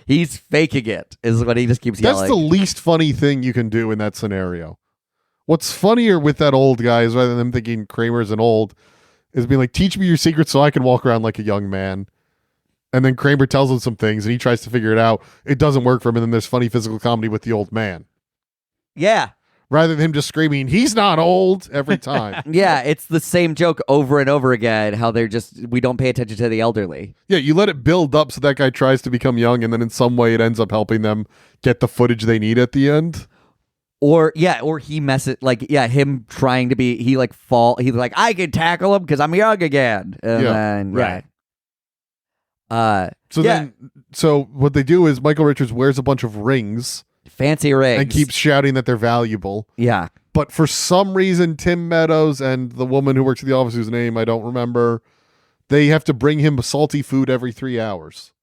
He's faking it, is what he just keeps That's yelling. the least funny thing you can do in that scenario. What's funnier with that old guy is rather than them thinking Kramer's an old, is being like, teach me your secrets so I can walk around like a young man. And then Kramer tells him some things and he tries to figure it out. It doesn't work for him. And then there's funny physical comedy with the old man. Yeah. Rather than him just screaming, he's not old every time. Yeah, it's the same joke over and over again, how we don't pay attention to the elderly. Yeah, you let it build up so that guy tries to become young, and then in some way it ends up helping them get the footage they need at the end. Or he messes, him trying to be, he's like, I can tackle him because I'm young again. And then, right. So what they do is Michael Richards wears a bunch of rings fancy rings. and keeps shouting that they're valuable. Yeah. But for some reason, Tim Meadows and the woman who works at the office, whose name I don't remember, they have to bring him salty food every 3 hours.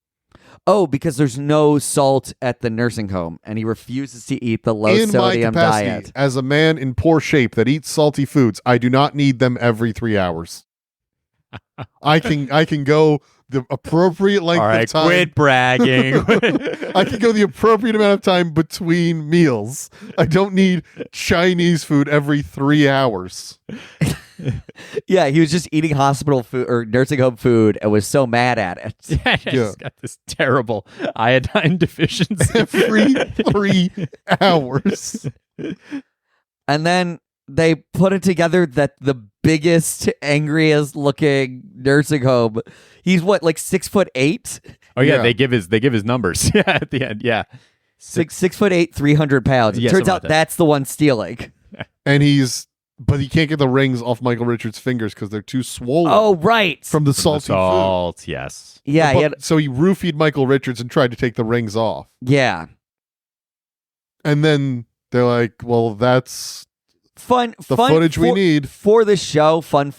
Oh, because there's no salt at the nursing home, and he refuses to eat the low sodium diet. As a man in poor shape that eats salty foods, I do not need them every 3 hours. I can go the appropriate length All right, of time. quit bragging. I can go the appropriate amount of time between meals. I don't need Chinese food every 3 hours. Yeah, he was just eating hospital food or nursing home food and was so mad at it. Yeah, he's got this terrible iodine deficiency. Every 3 hours. And then they put it together that the biggest, angriest looking nursing home, he's what, like 6'8"? Oh yeah, Yeah. they give his numbers. Yeah, at the end. Yeah, 6'8", 300 pounds. It Yeah, turns something out like that. that's the one stealing. And but he can't get the rings off Michael Richards' fingers because they're too swollen. Oh, right. From the From the salty food. salt. Yes. Yeah, So he roofied Michael Richards and tried to take the rings off. yeah. And then they're like, well, that's Fun footage we need. for the show. Fun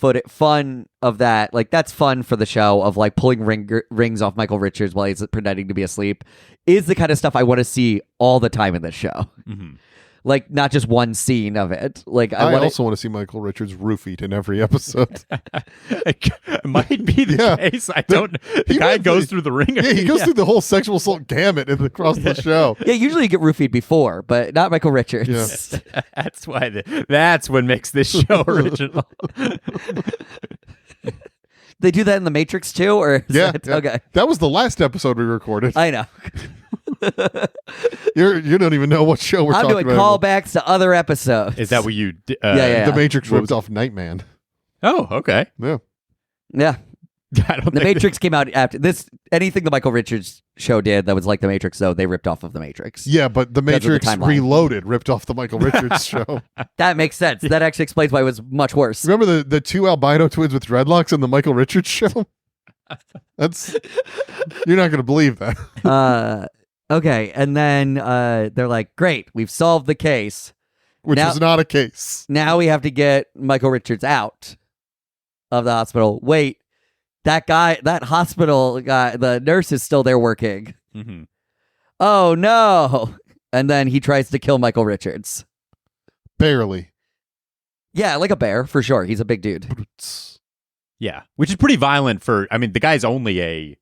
of that. Like, that's fun for the show of like pulling rings off Michael Richards while he's pretending to be asleep. Is the kind of stuff I want to see all the time in this show. Mm-hmm. Like, not just one scene of it. Like, I also want to see Michael Richards roofied in every episode. It might be the case. I don't. The he guy might goes be- through the ring. Yeah, he goes through the whole sexual assault gamut across the show. Yeah, usually you get roofied before, but not Michael Richards. Yeah. That's why. That's what makes this show original. They do that in The Matrix too, or is Yeah, that- yeah. okay. That was the last episode we recorded. I know. You don't even know what show we're I'm talking doing about. callbacks to other episodes. Is that what you? Yeah. The Matrix ripped off Nightman. Oh, okay. Yeah. Yeah. I don't The think Matrix came out after this. Anything the Michael Richards show did that was like The Matrix, though, they ripped off of The Matrix. Yeah, but The Because of the Matrix timeline. Reloaded ripped off the Michael Richards show. That makes sense. That actually explains why it was much worse. Remember the two albino twins with dreadlocks in the Michael Richards show? You're not going to believe that. Okay, and then they're like, "Great, we've solved the case. Which Now- is not a case. Now we have to get Michael Richards out of the hospital." Wait, that hospital guy, the nurse is still there working. Mm-hmm. Oh no! And then he tries to kill Michael Richards. Barely. Yeah, like a bear for sure. He's a big dude. Yeah, which is pretty violent for. I mean, the guy's only a.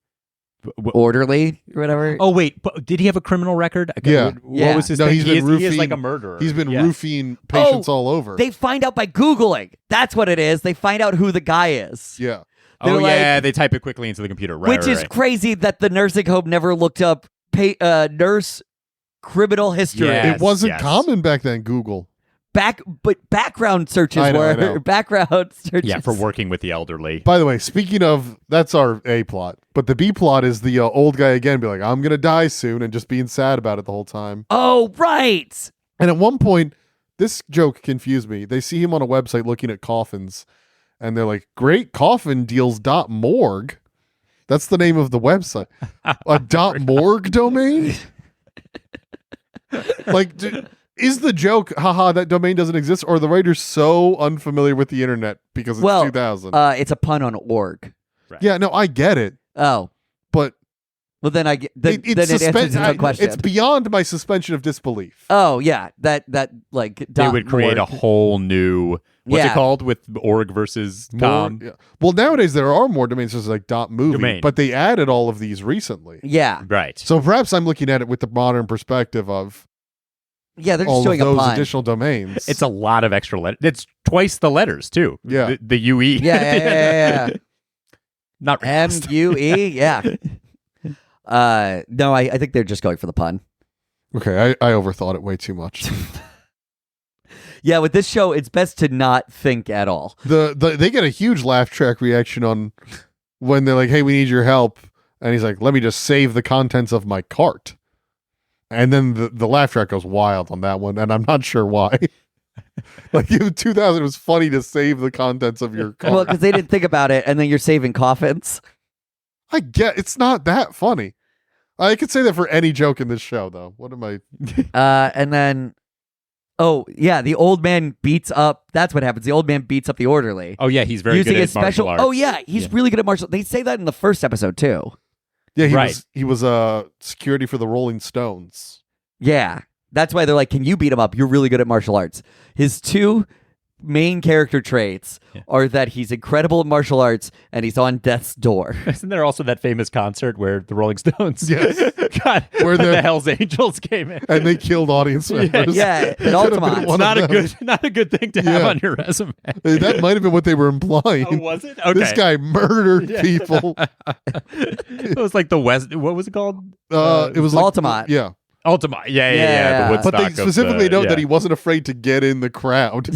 Orderly or whatever. Oh wait, but did he have a criminal record? Yeah. What was his No, thing? he's been he is like roofing- a murderer. He's been Yeah. roofing patients all over. They find out by Googling. That's what it is. They find out who the guy is. Yeah. Oh They're yeah, like- they type it quickly into the computer. Right, Which right, is right. crazy that the nursing home never looked up nurse criminal history. Yeah. It wasn't yes. common back then, Google. But background searches I were know. background searches. Yeah, for working with the elderly. By the way, speaking of, that's our A plot. But the B plot is the old guy again be like, I'm going to die soon, and just being sad about it the whole time. Oh right. And at one point, this joke confused me. They see him on a website looking at coffins, and they're like, great coffin deals.morg. That's the name of the website. A .morg domain? Like, is the joke, haha, that domain doesn't exist, or are the writers so unfamiliar with the internet because it's 2000? It's a pun on org. Right. Yeah, no, I get it. Oh. But well, then I get then it answers its own question. It's beyond my suspension of disbelief. Oh yeah, that like they would create a whole new what's it called with org versus com? Yeah. Well, nowadays there are more domains just like .movie, Domain. but they added all of these recently. Yeah, Right. So perhaps I'm looking at it with the modern perspective of they're just all doing of a those pun. additional domains. It's a lot of extra letters. It's twice the letters too. Yeah. The UE. Yeah. Not MUE. Yeah. No, I think they're just going for the pun. Okay, I overthought it way too much. Yeah, with this show, it's best to not think at all. They get a huge laugh track reaction on when they're like, "Hey, we need your help," and he's like, "Let me just save the contents of my cart," and then the laugh track goes wild on that one, and I'm not sure why. Like in 2000, it was funny to save the contents of your cart. Well, because they didn't think about it, and then you're saving coffins. I get it's not that funny. I could say that for any joke in this show, though. What am I? And then, oh yeah, the old man beats up. That's what happens. The old man beats up the orderly. Oh yeah, he's very using good his at martial special. arts. Oh yeah, he's really good at martial. They say that in the first episode too. Yeah, Right. he was security for the Rolling Stones. Yeah, that's why they're like, "Can you beat him up? You're really good at martial arts." His two main character traits are that he's incredible at martial arts and he's on death's door. Isn't there also that famous concert where the Rolling Stones Yes. God, Where the Hells Angels came in? And they killed audience members. Yeah, Could have Altamont. been It's one of them. Not a good thing to have Yeah. on your resume. That might have been what they were implying. Oh, was it? Okay. This guy murdered people. It was like the West. What was it called? It was like, Altamont. Yeah. Ultima. Yeah. Yeah. The Woodstock But they of specifically the- note yeah. that he wasn't afraid to get in the crowd.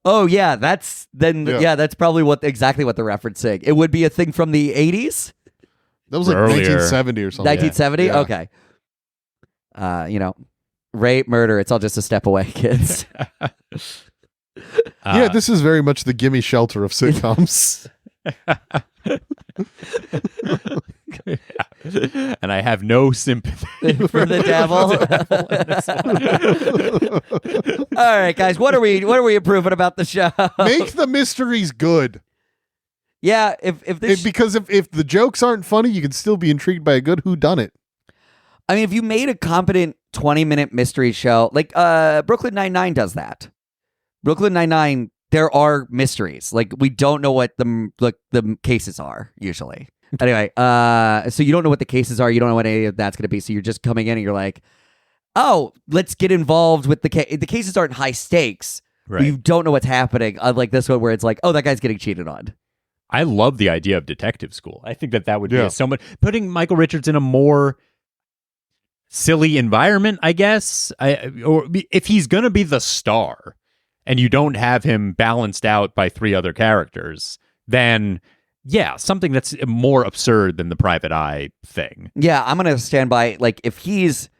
Oh yeah, that's Yeah. that's probably exactly what they're referencing. It would be a thing from the 80s, That was like Earlier. 1970 or something. 1970. Yeah. Okay. Rape, murder. It's all just a step away, kids. Yeah, this is very much the gimme shelter of sitcoms. And I have no sympathy For the devil. All right, guys. What are we approving about the show? Make the mysteries good. Yeah, if this Because if the jokes aren't funny, you can still be intrigued by a good whodunit. I mean, if you made a competent 20-minute mystery show, like Brooklyn Nine-Nine does that. Brooklyn Nine-Nine, there are mysteries. Like, we don't know what the cases are, usually. Anyway, so you don't know what the cases are. You don't know what any of that's going to be. So you're just coming in and you're like, oh, let's get involved with the case. The cases aren't high stakes. Right. But you don't know what's happening. Unlike this one where it's like, oh, that guy's getting cheated on. I love the idea of detective school. I think that would Yeah. be so much putting Michael Richards in a more silly environment, I guess. Or if he's going to be the star and you don't have him balanced out by three other characters, then yeah, something that's more absurd than the Private Eye thing. Yeah, I'm going to stand by, like, if he's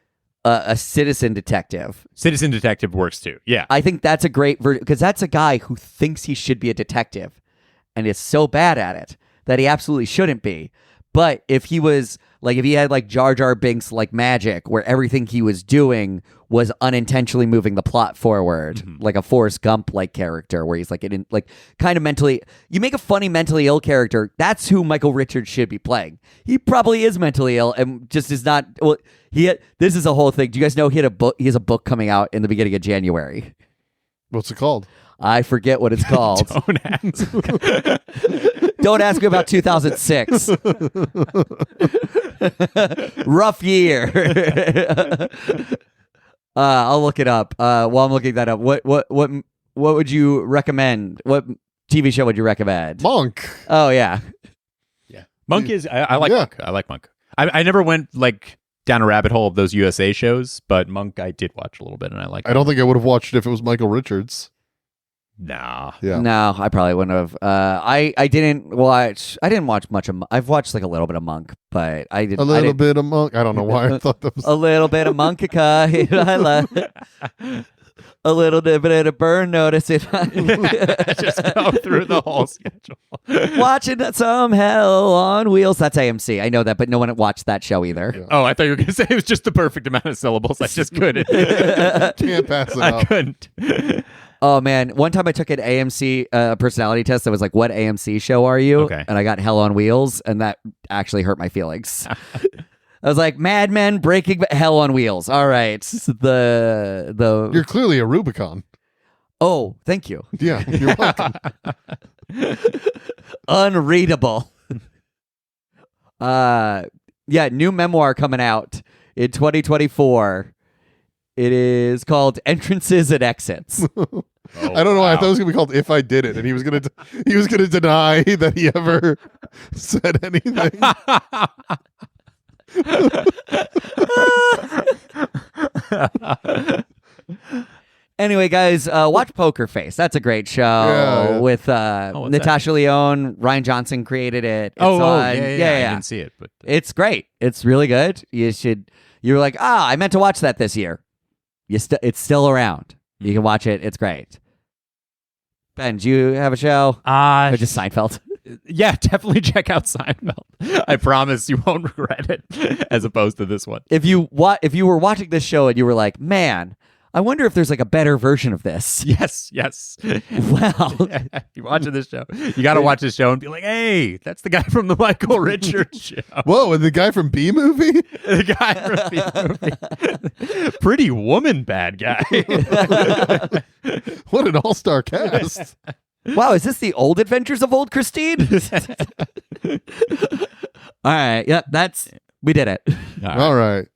a citizen detective. Citizen Detective works too. Yeah. I think that's a great version, because that's a guy who thinks he should be a detective and is so bad at it that he absolutely shouldn't be. But if he was, like, if he had, like, Jar Jar Binks, like, magic, where everything he was doing was unintentionally moving the plot forward, like a Forrest Gump-like character, where he's, like, kind of mentally... You make a funny mentally ill character, that's who Michael Richards should be playing. He probably is mentally ill and just is not... Well, this is a whole thing. Do you guys know he has a book coming out in the beginning of January? What's it called? I forget what it's called. Don't ask. Don't ask me about 2006. Rough year. I'll look it up. While I'm looking that up, what would you recommend? What TV show would you recommend? Monk. Oh yeah. Yeah. Monk is I like Yeah. Monk. I like Monk. I never went like down a rabbit hole of those USA shows, but Monk I did watch a little bit and I like I don't think I would have watched it if it was Michael Richards. Nah. Yeah. No, I probably wouldn't have. I didn't watch. I didn't watch much of. I've watched like a little bit of Monk, but I didn't. A little bit of Monk. I don't know why I thought that was. A little bit of Monkica. I love. a little bit of burn notice if Just go through the whole schedule. watching some Hell on Wheels. That's AMC. I know that, but no one watched that show either. Yeah. Oh, I thought you were going to say it was just the perfect amount of syllables. I just couldn't. Can't pass it I up. couldn't. Oh man, one time I took an AMC personality test that was like, what AMC show are you? Okay. And I got Hell on Wheels, and that actually hurt my feelings. I was like, Mad Men, Hell on Wheels. All right. You're clearly a Rubicon. Oh, thank you. Yeah, you're welcome. Unreadable. Yeah, new memoir coming out in 2024. It is called Entrances and Exits. I don't know why I thought it was gonna be called "If I Did It," and he was gonna deny that he ever said anything. Anyway, guys, watch Poker Face. That's a great show Yeah. with what's Natasha Lyonne. Ryan Johnson created it. It's Yeah. on- I didn't see it, but It's great. It's really good. You're like, I meant to watch that this year. It's still around. You can watch it. It's great. Ben, do you have a show? Or just Seinfeld? yeah, definitely check out Seinfeld. I promise you won't regret it, as opposed to this one. If you were watching this show and you were like, man, I wonder if there's like a better version of this. Yes. Well, You're watching this show. You got to watch this show and be like, hey, that's the guy from the Michael Richards show. Whoa, and the guy from B movie? The guy from the movie. Pretty Woman bad guy. What an all-star cast. wow, is this the old adventures of old Christine? All right. Yeah, we did it. All right.